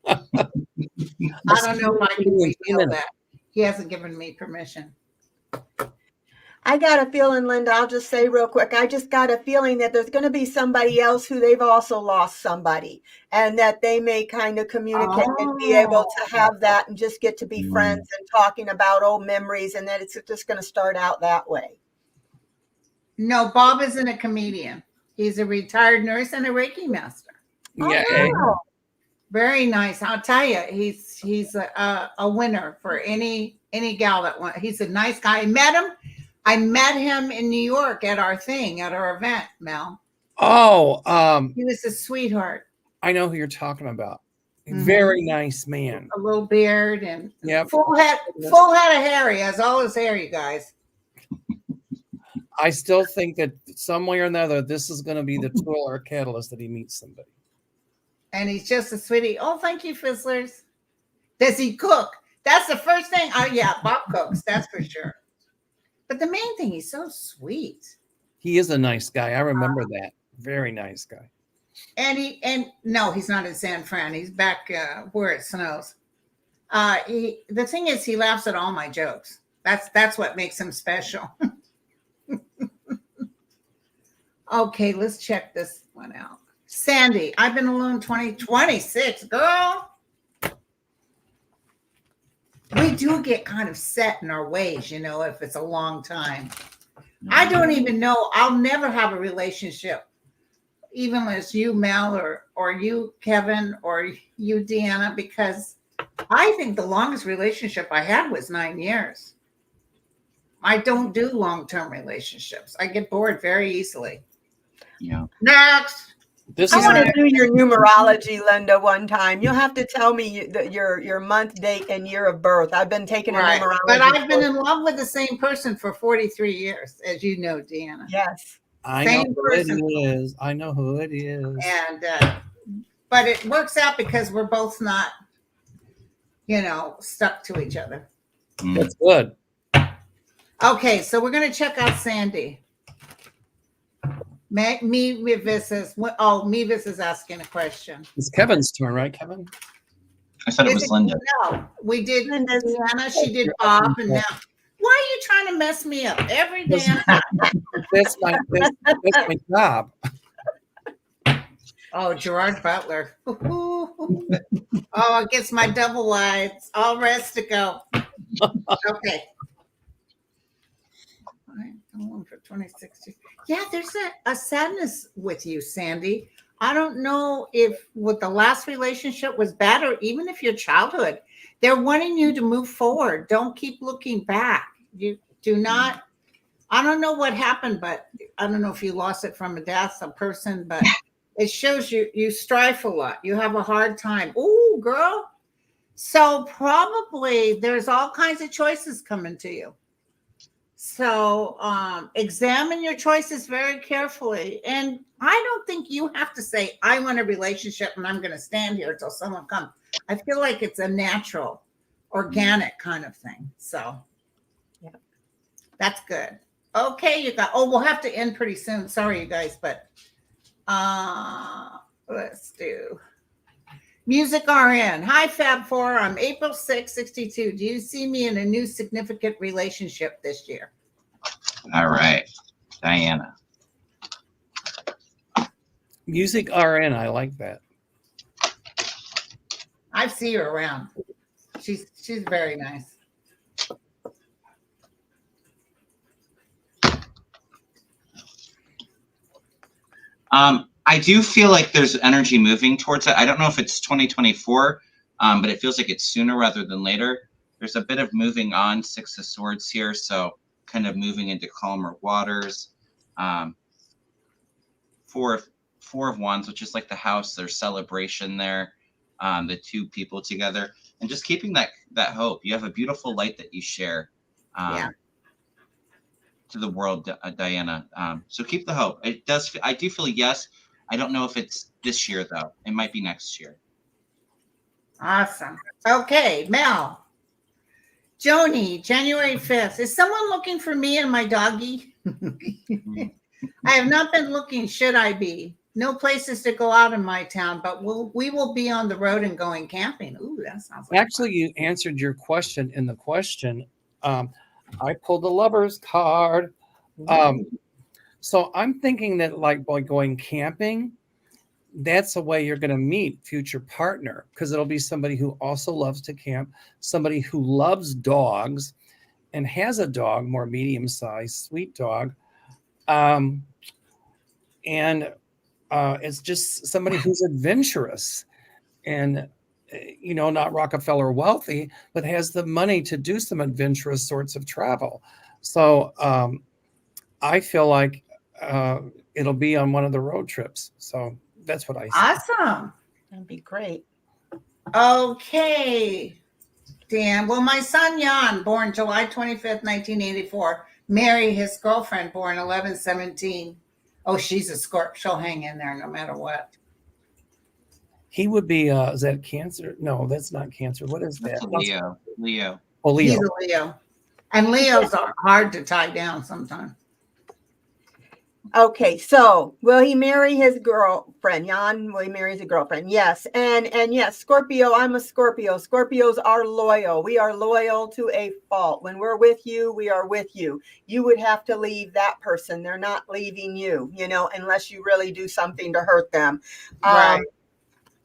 [SPEAKER 2] I don't know if I can reveal that. He hasn't given me permission.
[SPEAKER 1] I got a feeling, Linda, I'll just say real quick, I just got a feeling that there's going to be somebody else who they've also lost somebody, and that they may kind of communicate and be able to have that and just get to be friends and talking about old memories, and that it's just going to start out that way.
[SPEAKER 2] No, Bob isn't a comedian. He's a retired nurse and a Reiki master.
[SPEAKER 3] Yeah.
[SPEAKER 1] Oh,
[SPEAKER 2] Very nice. I'll tell you, he's a winner for any gal that wants. He's a nice guy. I met him in New York at our event, Mel.
[SPEAKER 3] Oh,
[SPEAKER 2] he was a sweetheart.
[SPEAKER 3] I know who you're talking about. Very nice man.
[SPEAKER 2] A little beard and
[SPEAKER 3] yep.
[SPEAKER 2] full head of hair. He has all his hair, you guys.
[SPEAKER 3] I still think that some way or another, this is going to be the tool or catalyst that he meets somebody.
[SPEAKER 2] And he's just a sweetie. Oh, thank you, Fizzlers. Does he cook? That's the first thing. Oh, yeah, Bob cooks. That's for sure. But the main thing, he's so sweet.
[SPEAKER 3] He is a nice guy. I remember that. Very nice guy.
[SPEAKER 2] And no, he's not in San Fran. He's back where it snows. The thing is, he laughs at all my jokes. That's what makes him special. Okay, let's check this one out. Sandy, I've been alone 26, girl. We do get kind of set in our ways, if it's a long time. I don't even know. I'll never have a relationship, even as you, Mel, or you, Kevin, or you, Deanna, because I think the longest relationship I had was 9 years. I don't do long-term relationships. I get bored very easily.
[SPEAKER 4] Yeah.
[SPEAKER 2] Next.
[SPEAKER 1] I want to do your numerology, Linda, one time. You'll have to tell me your month, date, and year of birth. I've been taking a numerology.
[SPEAKER 2] But I've been in love with the same person for 43 years, as you know, Deanna.
[SPEAKER 1] Yes.
[SPEAKER 3] I know who it is. I know who it is.
[SPEAKER 2] And but it works out because we're both not, stuck to each other.
[SPEAKER 3] That's good.
[SPEAKER 2] Okay, so we're going to check out Sandy. Mevis is asking a question.
[SPEAKER 3] It's Kevin's turn, right, Kevin?
[SPEAKER 4] I thought it was Linda.
[SPEAKER 2] No, we did Deanna, she did Bob, and now. Why are you trying to mess me up every damn time?
[SPEAKER 3] That's my job.
[SPEAKER 2] Oh, Gerard Butler. Oh, it gets my double wides. All rest to go. Okay. For 2016. Yeah, there's a sadness with you, Sandy. I don't know if what the last relationship was bad or even if your childhood. They're wanting you to move forward. Don't keep looking back. You do not. I don't know what happened, but I don't know if you lost it from a death, a person, but it shows you strive a lot. You have a hard time. Ooh, girl. So probably there's all kinds of choices coming to you. So examine your choices very carefully. And I don't think you have to say, I want a relationship and I'm going to stand here until someone comes. I feel like it's a natural, organic kind of thing. So yeah, that's good. Okay, we'll have to end pretty soon. Sorry, you guys, but let's do Music RN. Hi, Fab4. I'm April 6, 62. Do you see me in a new significant relationship this year?
[SPEAKER 4] All right. Diana.
[SPEAKER 3] Music RN. I like that.
[SPEAKER 2] I see her around. She's very nice.
[SPEAKER 4] I do feel like there's energy moving towards it. I don't know if it's 2024, but it feels like it's sooner rather than later. There's a bit of moving on, Six of Swords here, so kind of moving into calmer waters. Four of Wands, which is like the house, there's celebration there, the two people together, and just keeping that hope. You have a beautiful light that you share to the world, Diana. So keep the hope. I do feel yes. I don't know if it's this year, though. It might be next year.
[SPEAKER 2] Awesome. Okay, Mel. Joni, January 5th. Is someone looking for me and my doggy? I have not been looking. Should I be? No places to go out in my town, but we will be on the road and going camping. Ooh, that sounds like
[SPEAKER 3] Actually, you answered your question in the question. I pulled the lover's card. So I'm thinking that like by going camping, that's a way you're going to meet future partner, because it'll be somebody who also loves to camp, somebody who loves dogs and has a dog, more medium-sized, sweet dog. And it's just somebody who's adventurous and, not Rockefeller wealthy, but has the money to do some adventurous sorts of travel. So I feel like it'll be on one of the road trips. So that's what I see.
[SPEAKER 2] Awesome.
[SPEAKER 1] That'd be great.
[SPEAKER 2] Okay, Dan. Well, my son Jan, born July 25th, 1984, married his girlfriend, born 11/17. Oh, she's a Scorp. She'll hang in there no matter what.
[SPEAKER 3] He would be, is that Cancer? No, that's not Cancer. What is that?
[SPEAKER 4] Leo.
[SPEAKER 3] Oh, Leo.
[SPEAKER 2] He's a Leo. And Leos are hard to tie down sometimes.
[SPEAKER 1] Okay, so will he marry his girlfriend? Jan, will he marry his girlfriend? Yes. And yes, Scorpio, I'm a Scorpio. Scorpios are loyal. We are loyal to a fault. When we're with you, we are with you. You would have to leave that person. They're not leaving you, unless you really do something to hurt them.
[SPEAKER 2] Right.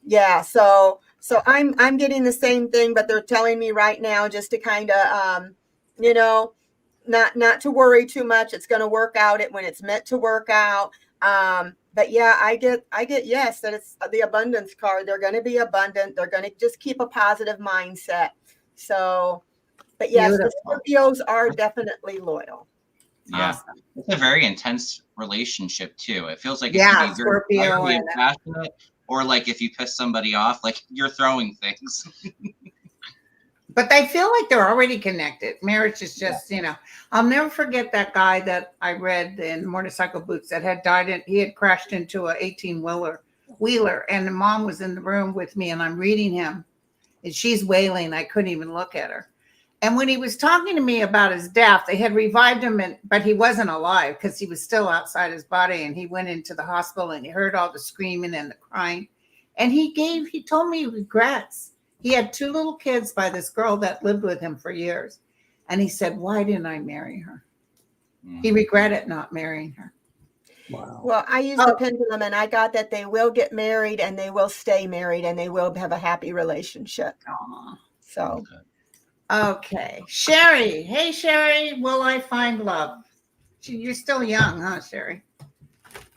[SPEAKER 1] Yeah, so I'm getting the same thing, but they're telling me right now just to kind of not to worry too much. It's going to work out when it's meant to work out. But yeah, I get yes, that it's the abundance card. They're going to be abundant. They're going to just keep a positive mindset. So, but yes, the Scorpios are definitely loyal.
[SPEAKER 4] Yeah, awesome. It's a very intense relationship too. It feels like it
[SPEAKER 2] can
[SPEAKER 4] be very
[SPEAKER 2] Scorpio
[SPEAKER 4] and passionate, or like if you piss somebody off, like you're throwing things.
[SPEAKER 2] But they feel like they're already connected. Marriage is just, I'll never forget that guy that I read in Motorcycle Boots that had died. He had crashed into a 18-wheeler, and the mom was in the room with me, and I'm reading him, and she's wailing. I couldn't even look at her. And when he was talking to me about his death, they had revived him, but he wasn't alive because he was still outside his body, and he went into the hospital, and he heard all the screaming and the crying. And he told me regrets. He had 2 little kids by this girl that lived with him for years. And he said, why didn't I marry her? He regretted not marrying her.
[SPEAKER 3] Wow.
[SPEAKER 1] Well, I used the pendulum, and I got that they will get married and they will stay married and they will have a happy relationship.
[SPEAKER 2] Aww.
[SPEAKER 1] So.
[SPEAKER 2] Okay. Sherry. Hey, Sherry. Will I find love? You're still young, huh, Sherry?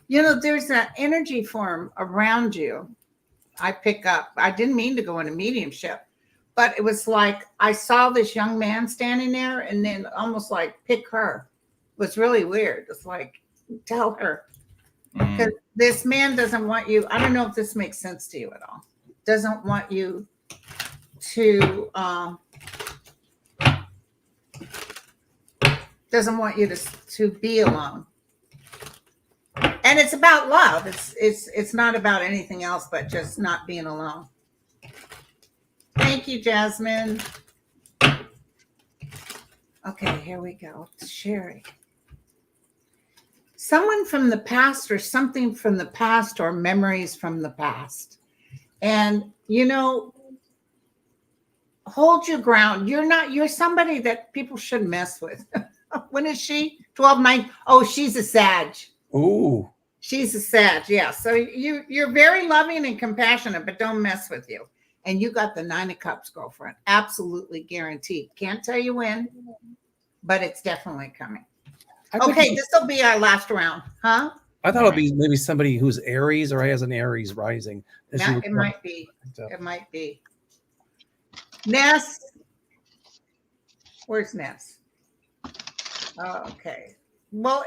[SPEAKER 2] There's that energy form around you. I pick up. I didn't mean to go into mediumship, but it was like I saw this young man standing there and then almost like pick her. It was really weird. It's like, tell her. Because this man doesn't want you. I don't know if this makes sense to you at all. Doesn't want you to be alone. And it's about love. It's not about anything else but just not being alone. Thank you, Jasmine. Okay, here we go. Sherry. Someone from the past or something from the past or memories from the past. And, hold your ground. You're somebody that people shouldn't mess with. When is she? 12/9. Oh, she's a Sag.
[SPEAKER 3] Ooh.
[SPEAKER 2] She's a Sag, yeah. So you're very loving and compassionate, but don't mess with you. And you got the 9 of Cups, girlfriend. Absolutely guaranteed. Can't tell you when, but it's definitely coming. Okay, this will be our last round, huh?
[SPEAKER 3] I thought it'd be maybe somebody who's Aries or has an Aries rising.
[SPEAKER 2] Yeah, it might be. It might be. Ness. Where's Ness? Okay. Well,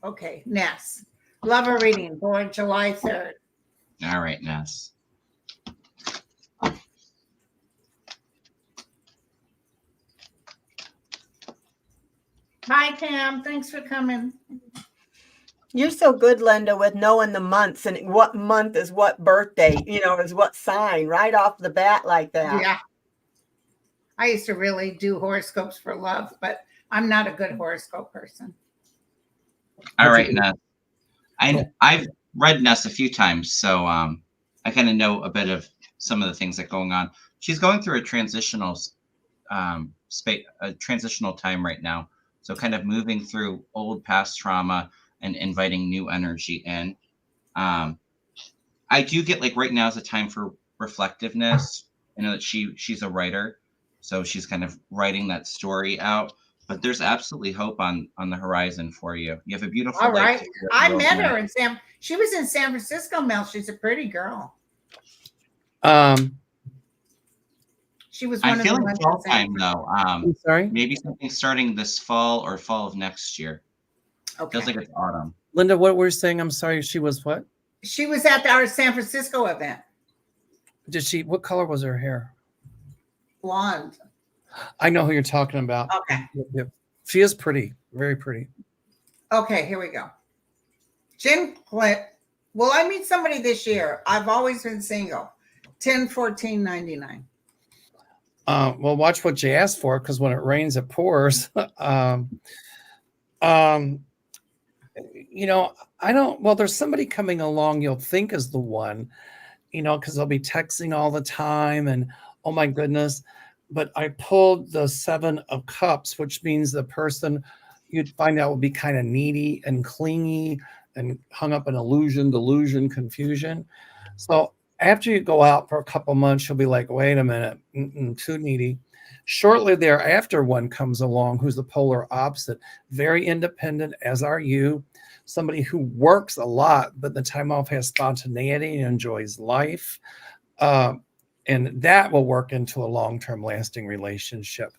[SPEAKER 2] okay, Ness. Lover reading, born July 3rd.
[SPEAKER 4] All right, Ness.
[SPEAKER 2] Hi, Pam. Thanks for coming.
[SPEAKER 1] You're so good, Linda, with knowing the months and what month is what birthday, is what sign right off the bat like that.
[SPEAKER 2] Yeah. I used to really do horoscopes for love, but I'm not a good horoscope person.
[SPEAKER 4] All right, Ness. I've read Ness a few times, so I kind of know a bit of some of the things that are going on. She's going through a transitional transitional time right now. So kind of moving through old past trauma and inviting new energy in. I do get like right now is a time for reflectiveness. I know that she's a writer, so she's kind of writing that story out. But there's absolutely hope on the horizon for you. You have a beautiful
[SPEAKER 2] All
[SPEAKER 4] life.
[SPEAKER 2] right. I met her in she was in San Francisco, Mel. She's a pretty girl. She was one
[SPEAKER 4] I'm
[SPEAKER 2] of
[SPEAKER 4] feeling
[SPEAKER 2] the
[SPEAKER 4] fall time though.
[SPEAKER 3] I'm sorry?
[SPEAKER 4] Maybe something starting this fall or fall of next year.
[SPEAKER 2] Okay.
[SPEAKER 4] Feels like it's autumn.
[SPEAKER 3] Linda, what we're saying, I'm sorry, she was what?
[SPEAKER 2] She was at our San Francisco event.
[SPEAKER 3] What color was her hair?
[SPEAKER 2] Blonde.
[SPEAKER 3] I know who you're talking about.
[SPEAKER 2] Okay.
[SPEAKER 3] Yep. She is pretty, very pretty.
[SPEAKER 2] Okay, here we go. Jen Clint. Will I meet somebody this year? I've always been single. 10-14-99.
[SPEAKER 3] Well, watch what you ask for, because when it rains, it pours. There's somebody coming along you'll think is the one, because they'll be texting all the time and, oh my goodness. But I pulled the 7 of Cups, which means the person you'd find out will be kind of needy and clingy and hung up in illusion, delusion, confusion. So after you go out for a couple months, you'll be like, wait a minute, too needy. Shortly thereafter, one comes along who's the polar opposite, very independent, as are you, somebody who works a lot, but the time off has spontaneity and enjoys life. And that will work into a long-term lasting relationship.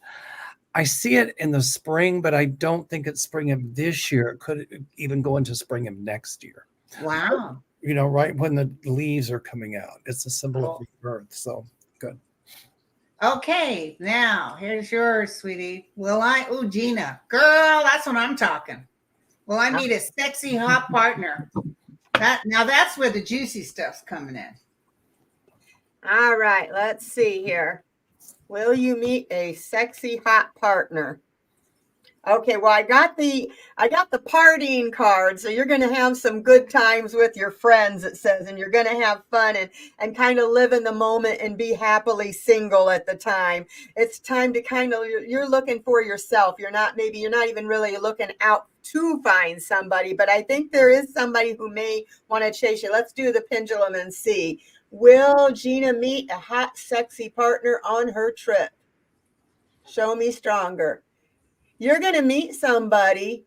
[SPEAKER 3] I see it in the spring, but I don't think it's spring of this year. It could even go into spring of next year.
[SPEAKER 2] Wow.
[SPEAKER 3] Right when the leaves are coming out. It's a symbol of rebirth. So good.
[SPEAKER 2] Okay, now here's yours, sweetie. Gina, girl, that's what I'm talking. Will I meet a sexy, hot partner? That's where the juicy stuff's coming in.
[SPEAKER 1] All right, let's see here. Will you meet a sexy, hot partner? Okay, well, I got the partying card, so you're going to have some good times with your friends, it says, and you're going to have fun and kind of live in the moment and be happily single at the time. It's time to you're looking for yourself. You're not even really looking out to find somebody, but I think there is somebody who may want to chase you. Let's do the pendulum and see. Will Gina meet a hot, sexy partner on her trip? Show me stronger. You're going to meet somebody.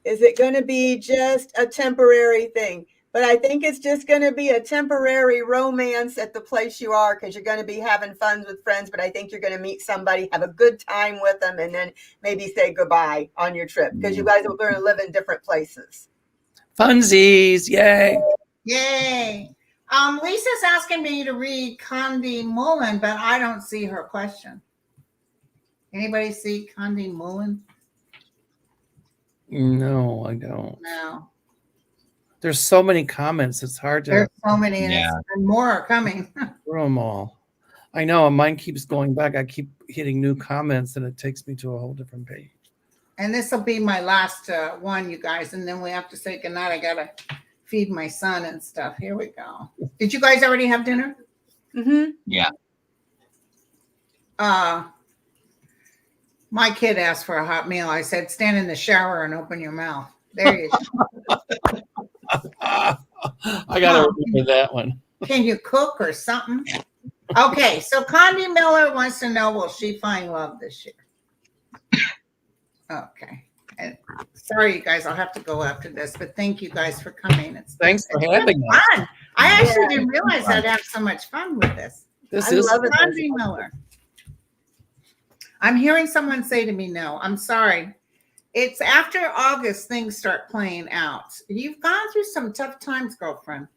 [SPEAKER 1] Is it going to be just a temporary thing? But I think it's just going to be a temporary romance at the place you are, because you're going to be having fun with friends. But I think you're going to meet somebody, have a good time with them, and then maybe say goodbye on your trip, because you guys are going to live in different places.
[SPEAKER 3] Funsies. Yay.
[SPEAKER 2] Yay. Lisa's asking me to read Condi Mullen, but I don't see her question. Anybody see Condi Mullen?
[SPEAKER 3] No, I don't.
[SPEAKER 2] No.
[SPEAKER 3] There's so many comments. It's hard to.
[SPEAKER 2] There's so many, and more are coming.
[SPEAKER 3] Through them all. I know, and mine keeps going back. I keep hitting new comments, and it takes me to a whole different page.
[SPEAKER 2] And this will be my last one, you guys, and then we have to say goodnight. I gotta feed my son and stuff. Here we go. Did you guys already have dinner?
[SPEAKER 1] Mm-hmm.
[SPEAKER 4] Yeah.
[SPEAKER 2] My kid asked for a hot meal. I said, stand in the shower and open your mouth. There you go.
[SPEAKER 3] I got to remember that one.
[SPEAKER 2] Can you cook or something? Okay, so Condi Miller wants to know, will she find love this year? Okay. And sorry, you guys, I'll have to go after this, but thank you guys for coming.
[SPEAKER 3] Thanks for having us.
[SPEAKER 2] Fun. I actually didn't realize I'd have so much fun with this.
[SPEAKER 3] This is
[SPEAKER 2] Condi Miller. I'm hearing someone say to me, no, I'm sorry. It's after August, things start playing out. You've gone through some tough times, girlfriend.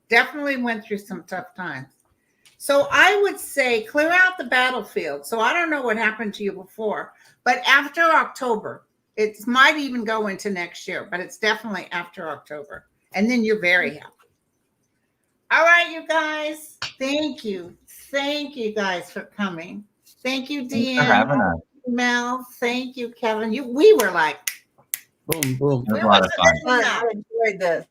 [SPEAKER 2] Definitely went through some tough times. So I would say clear out the battlefield. So I don't know what happened to you before, but after October, It might even go into next year, but it's definitely after October. And then you're very happy. All right, you guys. Thank you. Thank you guys for coming. Thank you,
[SPEAKER 4] Thanks for having
[SPEAKER 2] Deanne.
[SPEAKER 4] us.
[SPEAKER 2] Mel. Thank you, Kevin. We were like,
[SPEAKER 3] Boom, boom.
[SPEAKER 4] It was a lot of fun.
[SPEAKER 1] I enjoyed this.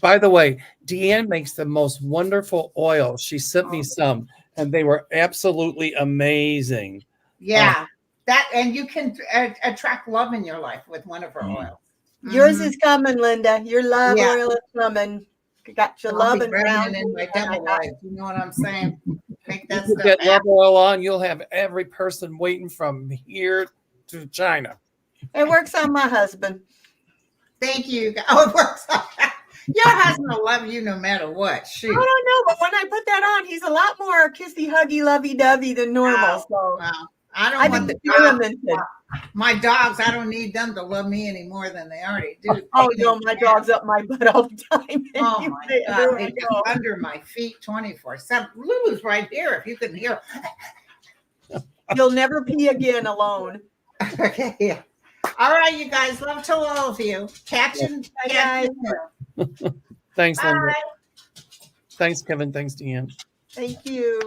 [SPEAKER 3] By the way, Deanne makes the most wonderful oil. She sent me some, and they were absolutely amazing.
[SPEAKER 2] yeah, that, and you can attract love in your life with one of her oils.
[SPEAKER 1] Yours is coming, Linda. Your love
[SPEAKER 2] Yeah.
[SPEAKER 1] oil is coming. You got your
[SPEAKER 2] I'll
[SPEAKER 1] love
[SPEAKER 2] be
[SPEAKER 1] and
[SPEAKER 2] grabbing
[SPEAKER 1] round.
[SPEAKER 2] it in my double life. You know what I'm saying? Make that
[SPEAKER 3] You
[SPEAKER 2] stuff
[SPEAKER 3] get love
[SPEAKER 2] happen.
[SPEAKER 3] oil on, you'll have every person waiting from here to China.
[SPEAKER 1] It works on my husband.
[SPEAKER 2] Thank you. Oh, it works like that. Your husband will love you no matter what. Shoot.
[SPEAKER 1] I don't know, but when I put that on, he's a lot more kissy, huggy, lovey dovey than normal. So
[SPEAKER 2] Wow. I don't
[SPEAKER 1] I've
[SPEAKER 2] want
[SPEAKER 1] been
[SPEAKER 2] the dogs.
[SPEAKER 1] experimented.
[SPEAKER 2] My dogs, I don't need them to love me any more than they already do.
[SPEAKER 1] Oh no, my dog's up my butt all the time.
[SPEAKER 2] Oh
[SPEAKER 1] You
[SPEAKER 2] my
[SPEAKER 1] say,
[SPEAKER 2] God.
[SPEAKER 1] "Everywhere
[SPEAKER 2] They
[SPEAKER 1] I
[SPEAKER 2] just
[SPEAKER 1] go."
[SPEAKER 2] under my feet 24/7. Lulu's right here if you can hear.
[SPEAKER 1] You'll never pee again alone.
[SPEAKER 2] Okay. Yeah. All right, you guys. Love to all of you. Catching.
[SPEAKER 1] Bye, guys.
[SPEAKER 3] Thanks, Linda.
[SPEAKER 2] Bye.
[SPEAKER 3] Thanks, Kevin. Thanks, Deanne.
[SPEAKER 1] Thank you.